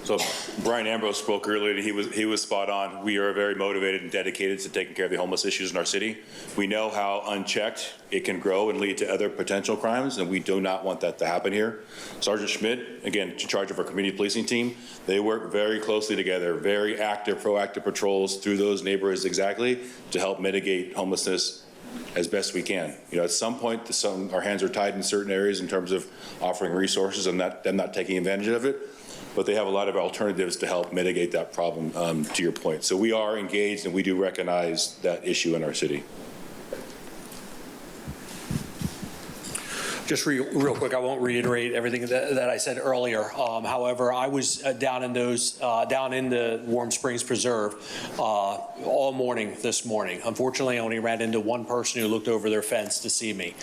So Brian Ambrose spoke earlier. He was spot on. We are very motivated and dedicated to taking care of the homeless issues in our city. We know how unchecked it can grow and lead to other potential crimes, and we do not want that to happen here. Sergeant Schmidt, again, in charge of our community policing team, they work very closely together, very active, proactive patrols through those neighborhoods exactly to help mitigate homelessness as best we can. You know, at some point, our hands are tied in certain areas in terms of offering resources and them not taking advantage of it. But they have a lot of alternatives to help mitigate that problem, to your point. So we are engaged, and we do recognize that issue in our city. Just real quick, I won't reiterate everything that I said earlier. However, I was down in the Warm Springs Preserve all morning this morning. Unfortunately, I only ran into one person who looked over their fence to see me.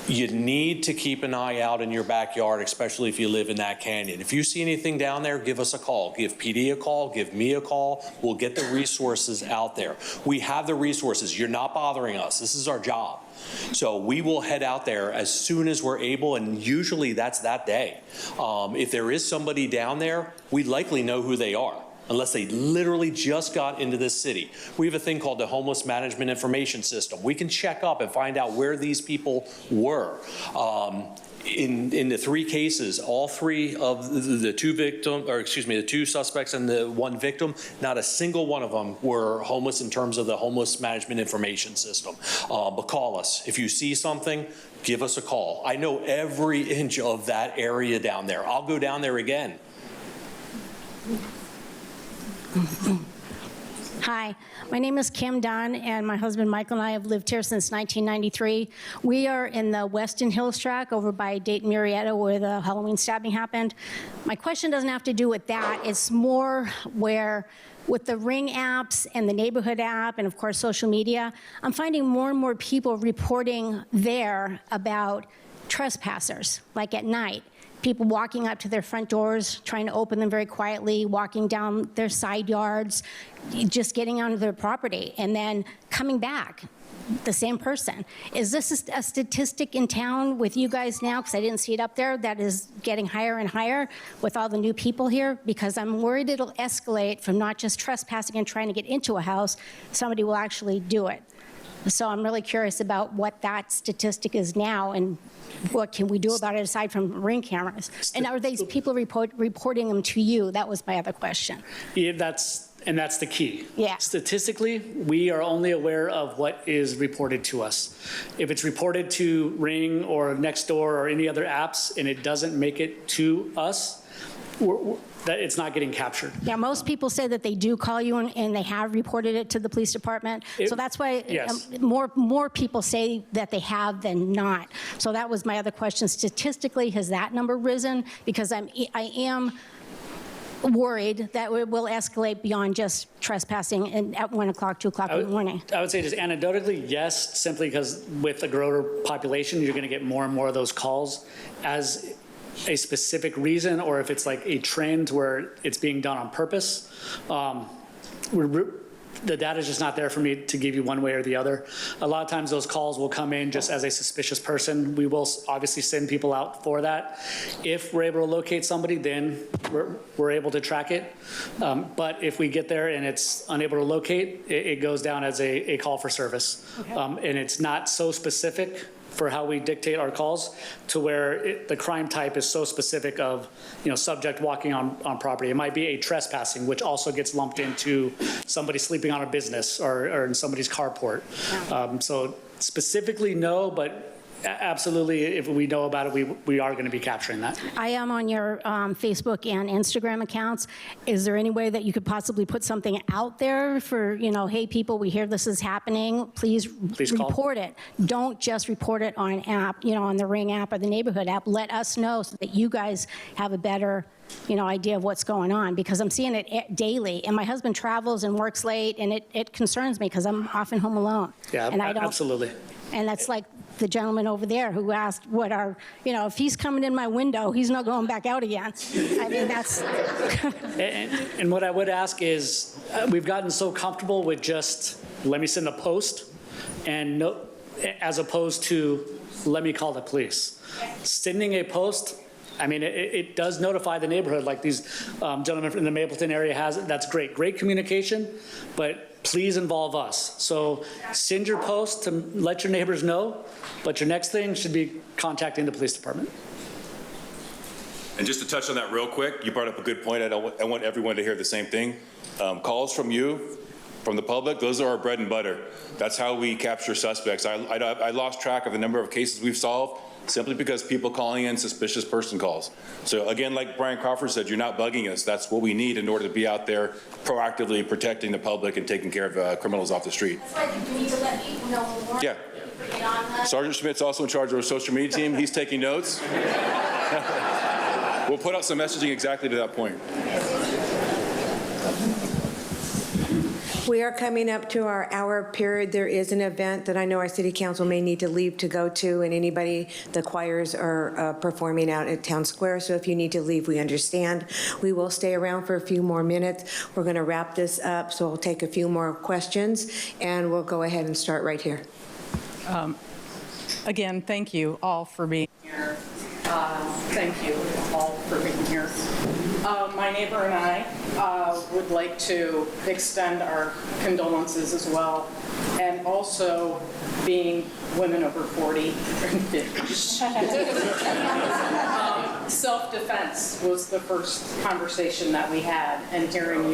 You need to keep an eye out in your backyard, especially if you live in that canyon. If you see anything down there, give us a call. Give PD a call. Give me a call. We'll get the resources out there. We have the resources. You're not bothering us. This is our job. So we will head out there as soon as we're able, and usually that's that day. If there is somebody down there, we likely know who they are, unless they literally just got into this city. We have a thing called the Homeless Management Information System. We can check up and find out where these people were. In the 3 cases, all 3 of the 2 suspects and the 1 victim, not a single one of them were homeless in terms of the Homeless Management Information System. But call us. If you see something, give us a call. I know every inch of that area down there. I'll go down there again. Hi, my name is Kim Dunn, and my husband Michael and I have lived here since 1993. We are in the Weston Hills tract over by Dayton Murrieta where the Halloween stabbing happened. My question doesn't have to do with that. It's more where with the Ring apps and the neighborhood app and of course social media, I'm finding more and more people reporting there about trespassers, like at night. People walking up to their front doors, trying to open them very quietly, walking down their side yards, just getting onto their property, and then coming back, the same person. Is this a statistic in town with you guys now? Because I didn't see it up there. That is getting higher and higher with all the new people here, because I'm worried it'll escalate from not just trespassing and trying to get into a house, somebody will actually do it. So I'm really curious about what that statistic is now and what can we do about it aside from Ring cameras? And are these people reporting them to you? That was my other question. Yeah, that's the key. Yeah. Statistically, we are only aware of what is reported to us. If it's reported to Ring or Nextdoor or any other apps and it doesn't make it to us, that it's not getting captured. Yeah, most people say that they do call you and they have reported it to the police department. So that's why yes. More people say that they have than not. So that was my other question. Statistically, has that number risen? Because I am worried that it will escalate beyond just trespassing at 1 o'clock, 2 o'clock in the morning. I would say just anecdotally, yes, simply because with the growing population, you're going to get more and more of those calls as a specific reason, or if it's like a trend where it's being done on purpose. The data is just not there for me to give you one way or the other. A lot of times those calls will come in just as a suspicious person. We will obviously send people out for that. If we're able to locate somebody, then we're able to track it. But if we get there and it's unable to locate, it goes down as a call for service. Okay. And it's not so specific for how we dictate our calls to where the crime type is so specific of, subject walking on property. It might be a trespassing, which also gets lumped into somebody sleeping on a business or in somebody's carport. Yeah. So specifically, no, but absolutely, if we know about it, we are going to be capturing that. I am on your Facebook and Instagram accounts. Is there any way that you could possibly put something out there for, hey, people, we hear this is happening. Please report it. Don't just report it on app, on the Ring app or the neighborhood app. Let us know so that you guys have a better idea of what's going on, because I'm seeing it daily. And my husband travels and works late, and it concerns me because I'm often home alone. Yeah, and I don't, absolutely. And that's like the gentleman over there who asked what our, if he's coming in my window, he's not going back out again. I mean, that's. and what I would ask is, we've gotten so comfortable with just, let me send a post, and no, as opposed to, let me call the police. Sending a post, I mean, it does notify the neighborhood, like these gentlemen in the Mapleton area has it. That's great. Great communication, but please involve us. So send your post to let your neighbors know, but your next thing should be contacting the police department. And just to touch on that real quick, you brought up a good point. I want everyone to hear the same thing. Calls from you, from the public, those are our bread and butter. That's how we capture suspects. I lost track of the number of cases we've solved simply because people calling in suspicious person calls. So again, like Brian Crawford said, you're not bugging us. That's what we need in order to be out there proactively protecting the public and taking care of criminals off the street. That's why you need to let people know more. Yeah. Sergeant Schmidt's also in charge of our social media team. He's taking notes. We'll put out some messaging exactly to that point. We are coming up to our hour period. There is an event that I know our city council may need to leave to go to, and anybody, the choirs are performing out at Town Square, so if you need to leave, we understand. We will stay around for a few more minutes. We're going to wrap this up, so we'll take a few more questions, and we'll go ahead and start right here. Again, thank you all for being here. Thank you all for being here. My neighbor and I would like to extend our condolences as well, and also being women over 40. Self-defense was the first conversation that we had, and hearing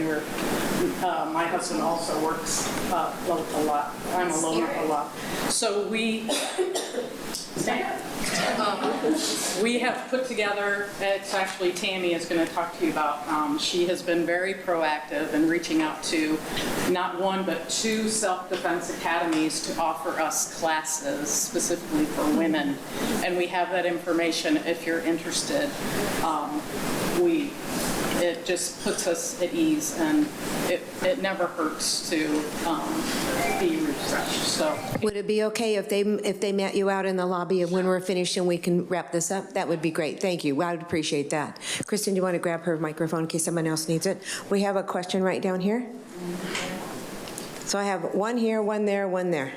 My husband also works a lot. I'm alone a lot. So we have put together, it's actually Tammy is going to talk to you about, she has been very proactive in reaching out to not one but 2 self-defense academies to offer us classes specifically for women. And we have that information if you're interested. It just puts us at ease, and it never hurts to be refreshed. So, Would it be okay if they met you out in the lobby when we're finished and we can wrap this up? That would be great. Thank you. I would appreciate that. Kristen, do you want to grab her microphone in case someone else needs it? We have a question right down here. So I have one here, one there, one there.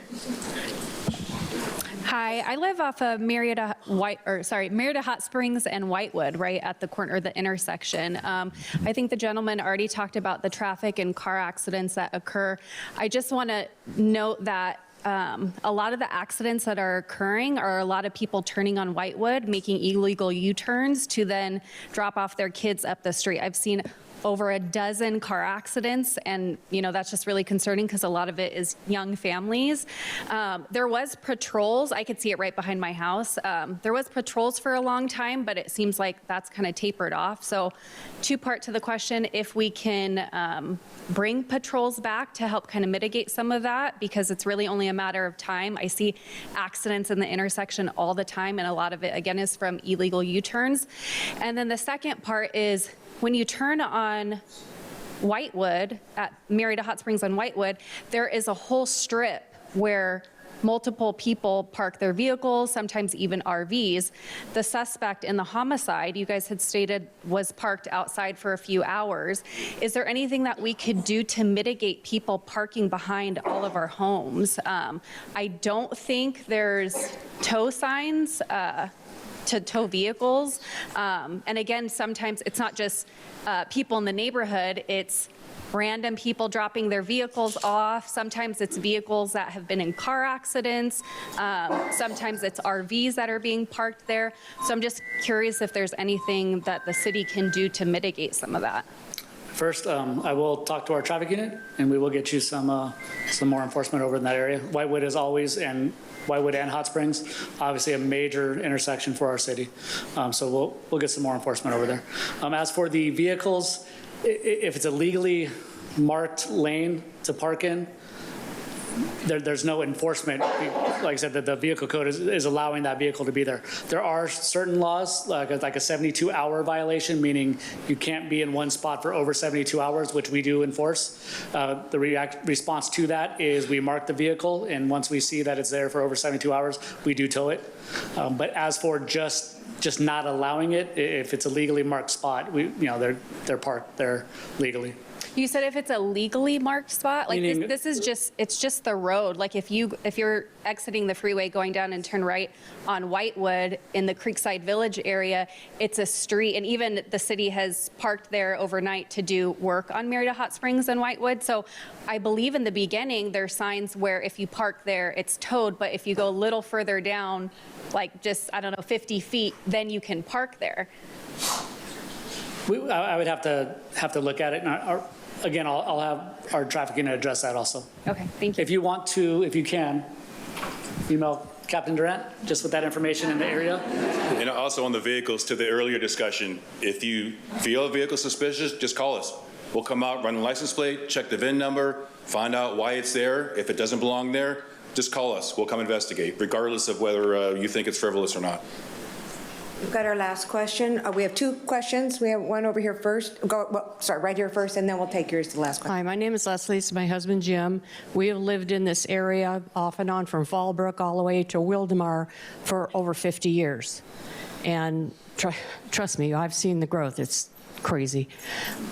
Hi, I live off of Murrieta Hot Springs and Whitewood, right at the corner, the intersection. I think the gentleman already talked about the traffic and car accidents that occur. I just want to note that a lot of the accidents that are occurring are a lot of people turning on Whitewood, making illegal U-turns to then drop off their kids up the street. I've seen over a dozen car accidents, and that's just really concerning because a lot of it is young families. There was patrols. I could see it right behind my house. There was patrols for a long time, but it seems like that's kind of tapered off. So 2-part to the question, if we can bring patrols back to help kind of mitigate some of that, because it's really only a matter of time. I see accidents in the intersection all the time, and a lot of it, again, is from illegal U-turns. And then the second part is, when you turn on Whitewood, at Murrieta Hot Springs on Whitewood, there is a whole strip where multiple people park their vehicles, sometimes even RVs. The suspect in the homicide, you guys had stated, was parked outside for a few hours. Is there anything that we could do to mitigate people parking behind all of our homes? I don't think there's tow signs to tow vehicles. And again, sometimes it's not just people in the neighborhood, it's random people dropping their vehicles off. Sometimes it's vehicles that have been in car accidents. Sometimes it's RVs that are being parked there. So I'm just curious if there's anything that the city can do to mitigate some of that. First, I will talk to our traffic unit, and we will get you some more enforcement over in that area. Whitewood is always, and Whitewood and Hot Springs, obviously a major intersection for our city. So we'll get some more enforcement over there. As for the vehicles, if it's a legally marked lane to park in, there's no enforcement. Like I said, the vehicle code is allowing that vehicle to be there. There are certain laws, like a 72-hour violation, meaning you can't be in one spot for over 72 hours, which we do enforce. The response to that is we mark the vehicle, and once we see that it's there for over 72 hours, we do tow it. But as for just not allowing it, if it's a legally marked spot, they're parked there legally. You said if it's a legally marked spot, like this is just the road. Like if you're exiting the freeway going down and turn right on Whitewood in the Creekside Village area, it's a street, and even the city has parked there overnight to do work on Murrieta Hot Springs and Whitewood. So I believe in the beginning there's signs where if you park there, it's towed, but if you go a little further down, like just, I don't know, 50 feet, then you can park there. I would have to look at it, and again, I'll have our traffic unit address that also. Okay, thank you. If you want to, if you can, email Captain Durant, just with that information in the area. And also on the vehicles, to the earlier discussion, if you feel a vehicle suspicious, just call us. We'll come out, run the license plate, check the VIN number, find out why it's there. If it doesn't belong there, just call us. We'll come investigate, regardless of whether you think it's frivolous or not. We've got our last question. We have 2 questions. We have one over here first. Right here first, and then we'll take yours to the last question. Hi, my name is Leslie. It's my husband, Jim. We have lived in this area off and on from Fallbrook all the way to Wildemar for over 50 years. And trust me, I've seen the growth. It's crazy.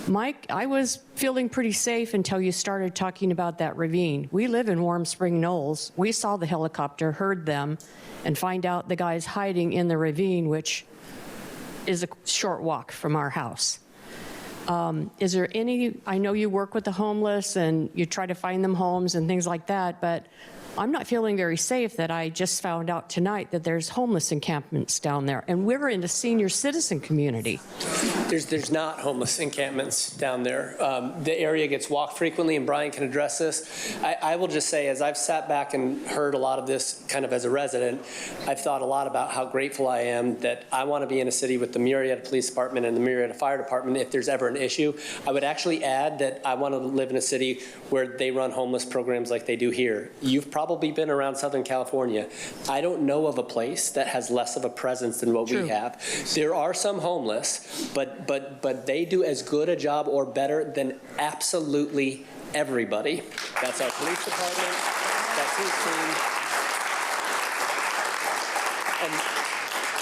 Mike, I was feeling pretty safe until you started talking about that ravine. We live in Warm Spring Knolls. We saw the helicopter, heard them, and find out the guy's hiding in the ravine, which is a short walk from our house. Is there any, I know you work with the homeless and you try to find them homes and things like that, but I'm not feeling very safe that I just found out tonight that there's homeless encampments down there, and we're in a senior citizen community. There's not homeless encampments down there. The area gets walked frequently, and Brian can address this. I will just say, as I've sat back and heard a lot of this kind of as a resident, I've thought a lot about how grateful I am that I want to be in a city with the Murrieta Police Department and the Murrieta Fire Department if there's ever an issue. I would actually add that I want to live in a city where they run homeless programs like they do here. You've probably been around Southern California. I don't know of a place that has less of a presence than what we have. There are some homeless, but they do as good a job or better than absolutely everybody. That's our police department. That's his team.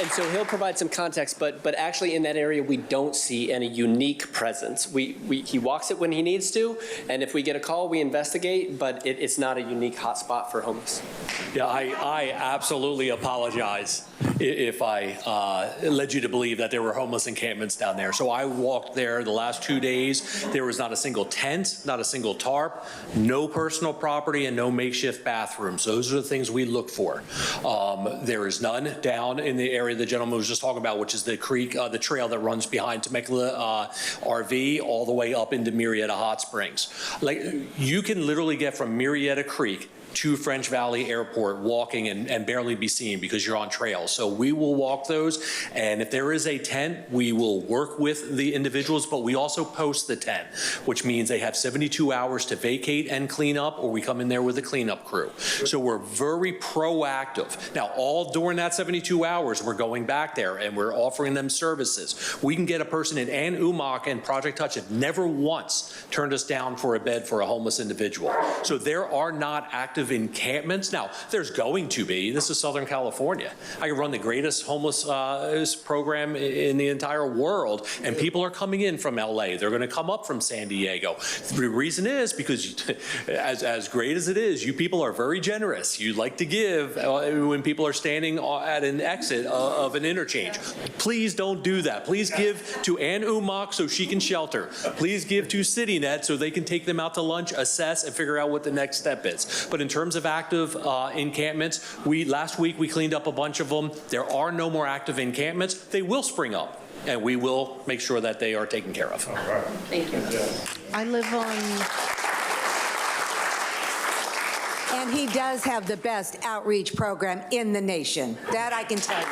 And so he'll provide some context, but actually in that area we don't see any unique presence. He walks it when he needs to, and if we get a call, we investigate, but it's not a unique hotspot for homeless. Yeah, I absolutely apologize if I led you to believe that there were homeless encampments down there. So I walked there the last 2 days. There was not a single tent, not a single tarp, no personal property, and no makeshift bathrooms. Those are the things we look for. There is none down in the area the gentleman was just talking about, which is the creek, the trail that runs behind Temecula RV all the way up into Murrieta Hot Springs. Like, you can literally get from Murrieta Creek to French Valley Airport walking and barely be seen because you're on trails. So we will walk those, and if there is a tent, we will work with the individuals, but we also post the tent, which means they have 72 hours to vacate and clean up, or we come in there with a cleanup crew. So we're very proactive. Now, all during that 72 hours, we're going back there and we're offering them services. We can get a person in Ann Umak and Project Touch have never once turned us down for a bed for a homeless individual. So there are not active encampments. Now, there's going to be. This is Southern California. I can run the greatest homeless program in the entire world, and people are coming in from LA. They're going to come up from San Diego. The reason is because, as great as it is, you people are very generous. You like to give when people are standing at an exit of an interchange. Please don't do that. Please give to Ann Umak so she can shelter. Please give to CityNet so they can take them out to lunch, assess, and figure out what the next step is. But in terms of active encampments, last week we cleaned up a bunch of them. There are no more active encampments. They will spring up, and we will make sure that they are taken care of. Thank you. I live on... And he does have the best outreach program in the nation. That I can tell you.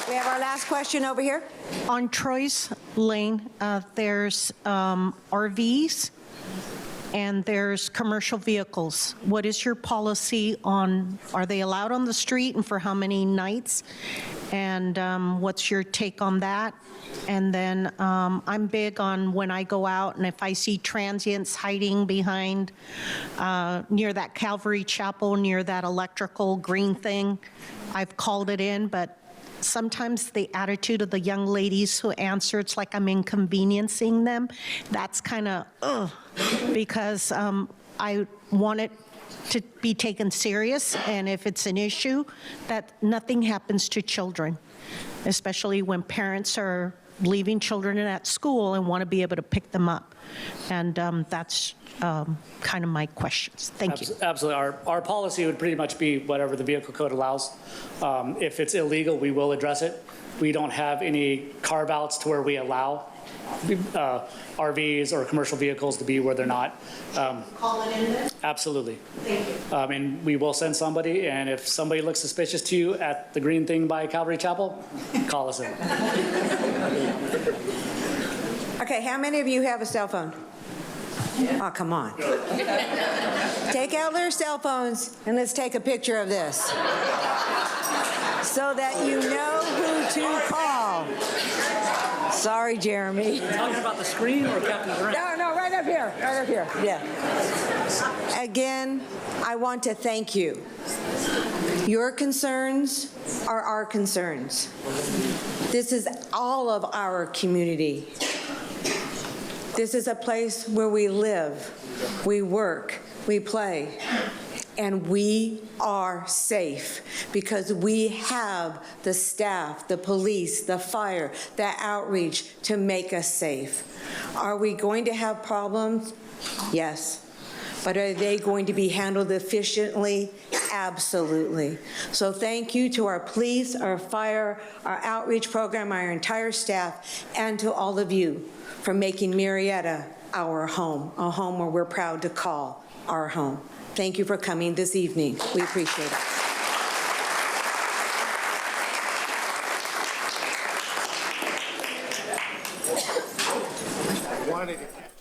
We have our last question over here. On Troy's Lane, there's RVs and there's commercial vehicles. What is your policy on, are they allowed on the street and for how many nights? And what's your take on that? And then I'm big on when I go out and if I see transients hiding behind near that Calvary Chapel, near that electrical green thing, I've called it in, but sometimes the attitude of the young ladies who answer, it's like I'm inconveniencing them. That's kind of, because I want it to be taken serious, and if it's an issue, that nothing happens to children, especially when parents are leaving children at school and want to be able to pick them up. And that's kind of my questions. Thank you. Absolutely. Our policy would pretty much be whatever the vehicle code allows. If it's illegal, we will address it. We don't have any carve-outs to where we allow RVs or commercial vehicles to be where they're not. Call it in then? Absolutely. Thank you. And we will send somebody, and if somebody looks suspicious to you at the green thing by Calvary Chapel, call us in. Okay, how many of you have a cell phone? Oh, come on. Take out their cell phones and let's take a picture of this so that you know who to call. Sorry, Jeremy. Talking about the screen or Captain Durant? No, right up here. Right up here. Yeah. Again, I want to thank you. Your concerns are our concerns. This is all of our community. This is a place where we live, we work, we play, and we are safe because we have the staff, the police, the fire, the outreach to make us safe. Are we going to have problems? Yes. But are they going to be handled efficiently? Absolutely. So thank you to our police, our fire, our outreach program, our entire staff, and to all of you for making Murrieta our home, a home where we're proud to call our home. Thank you for coming this evening. We appreciate it. I wanted to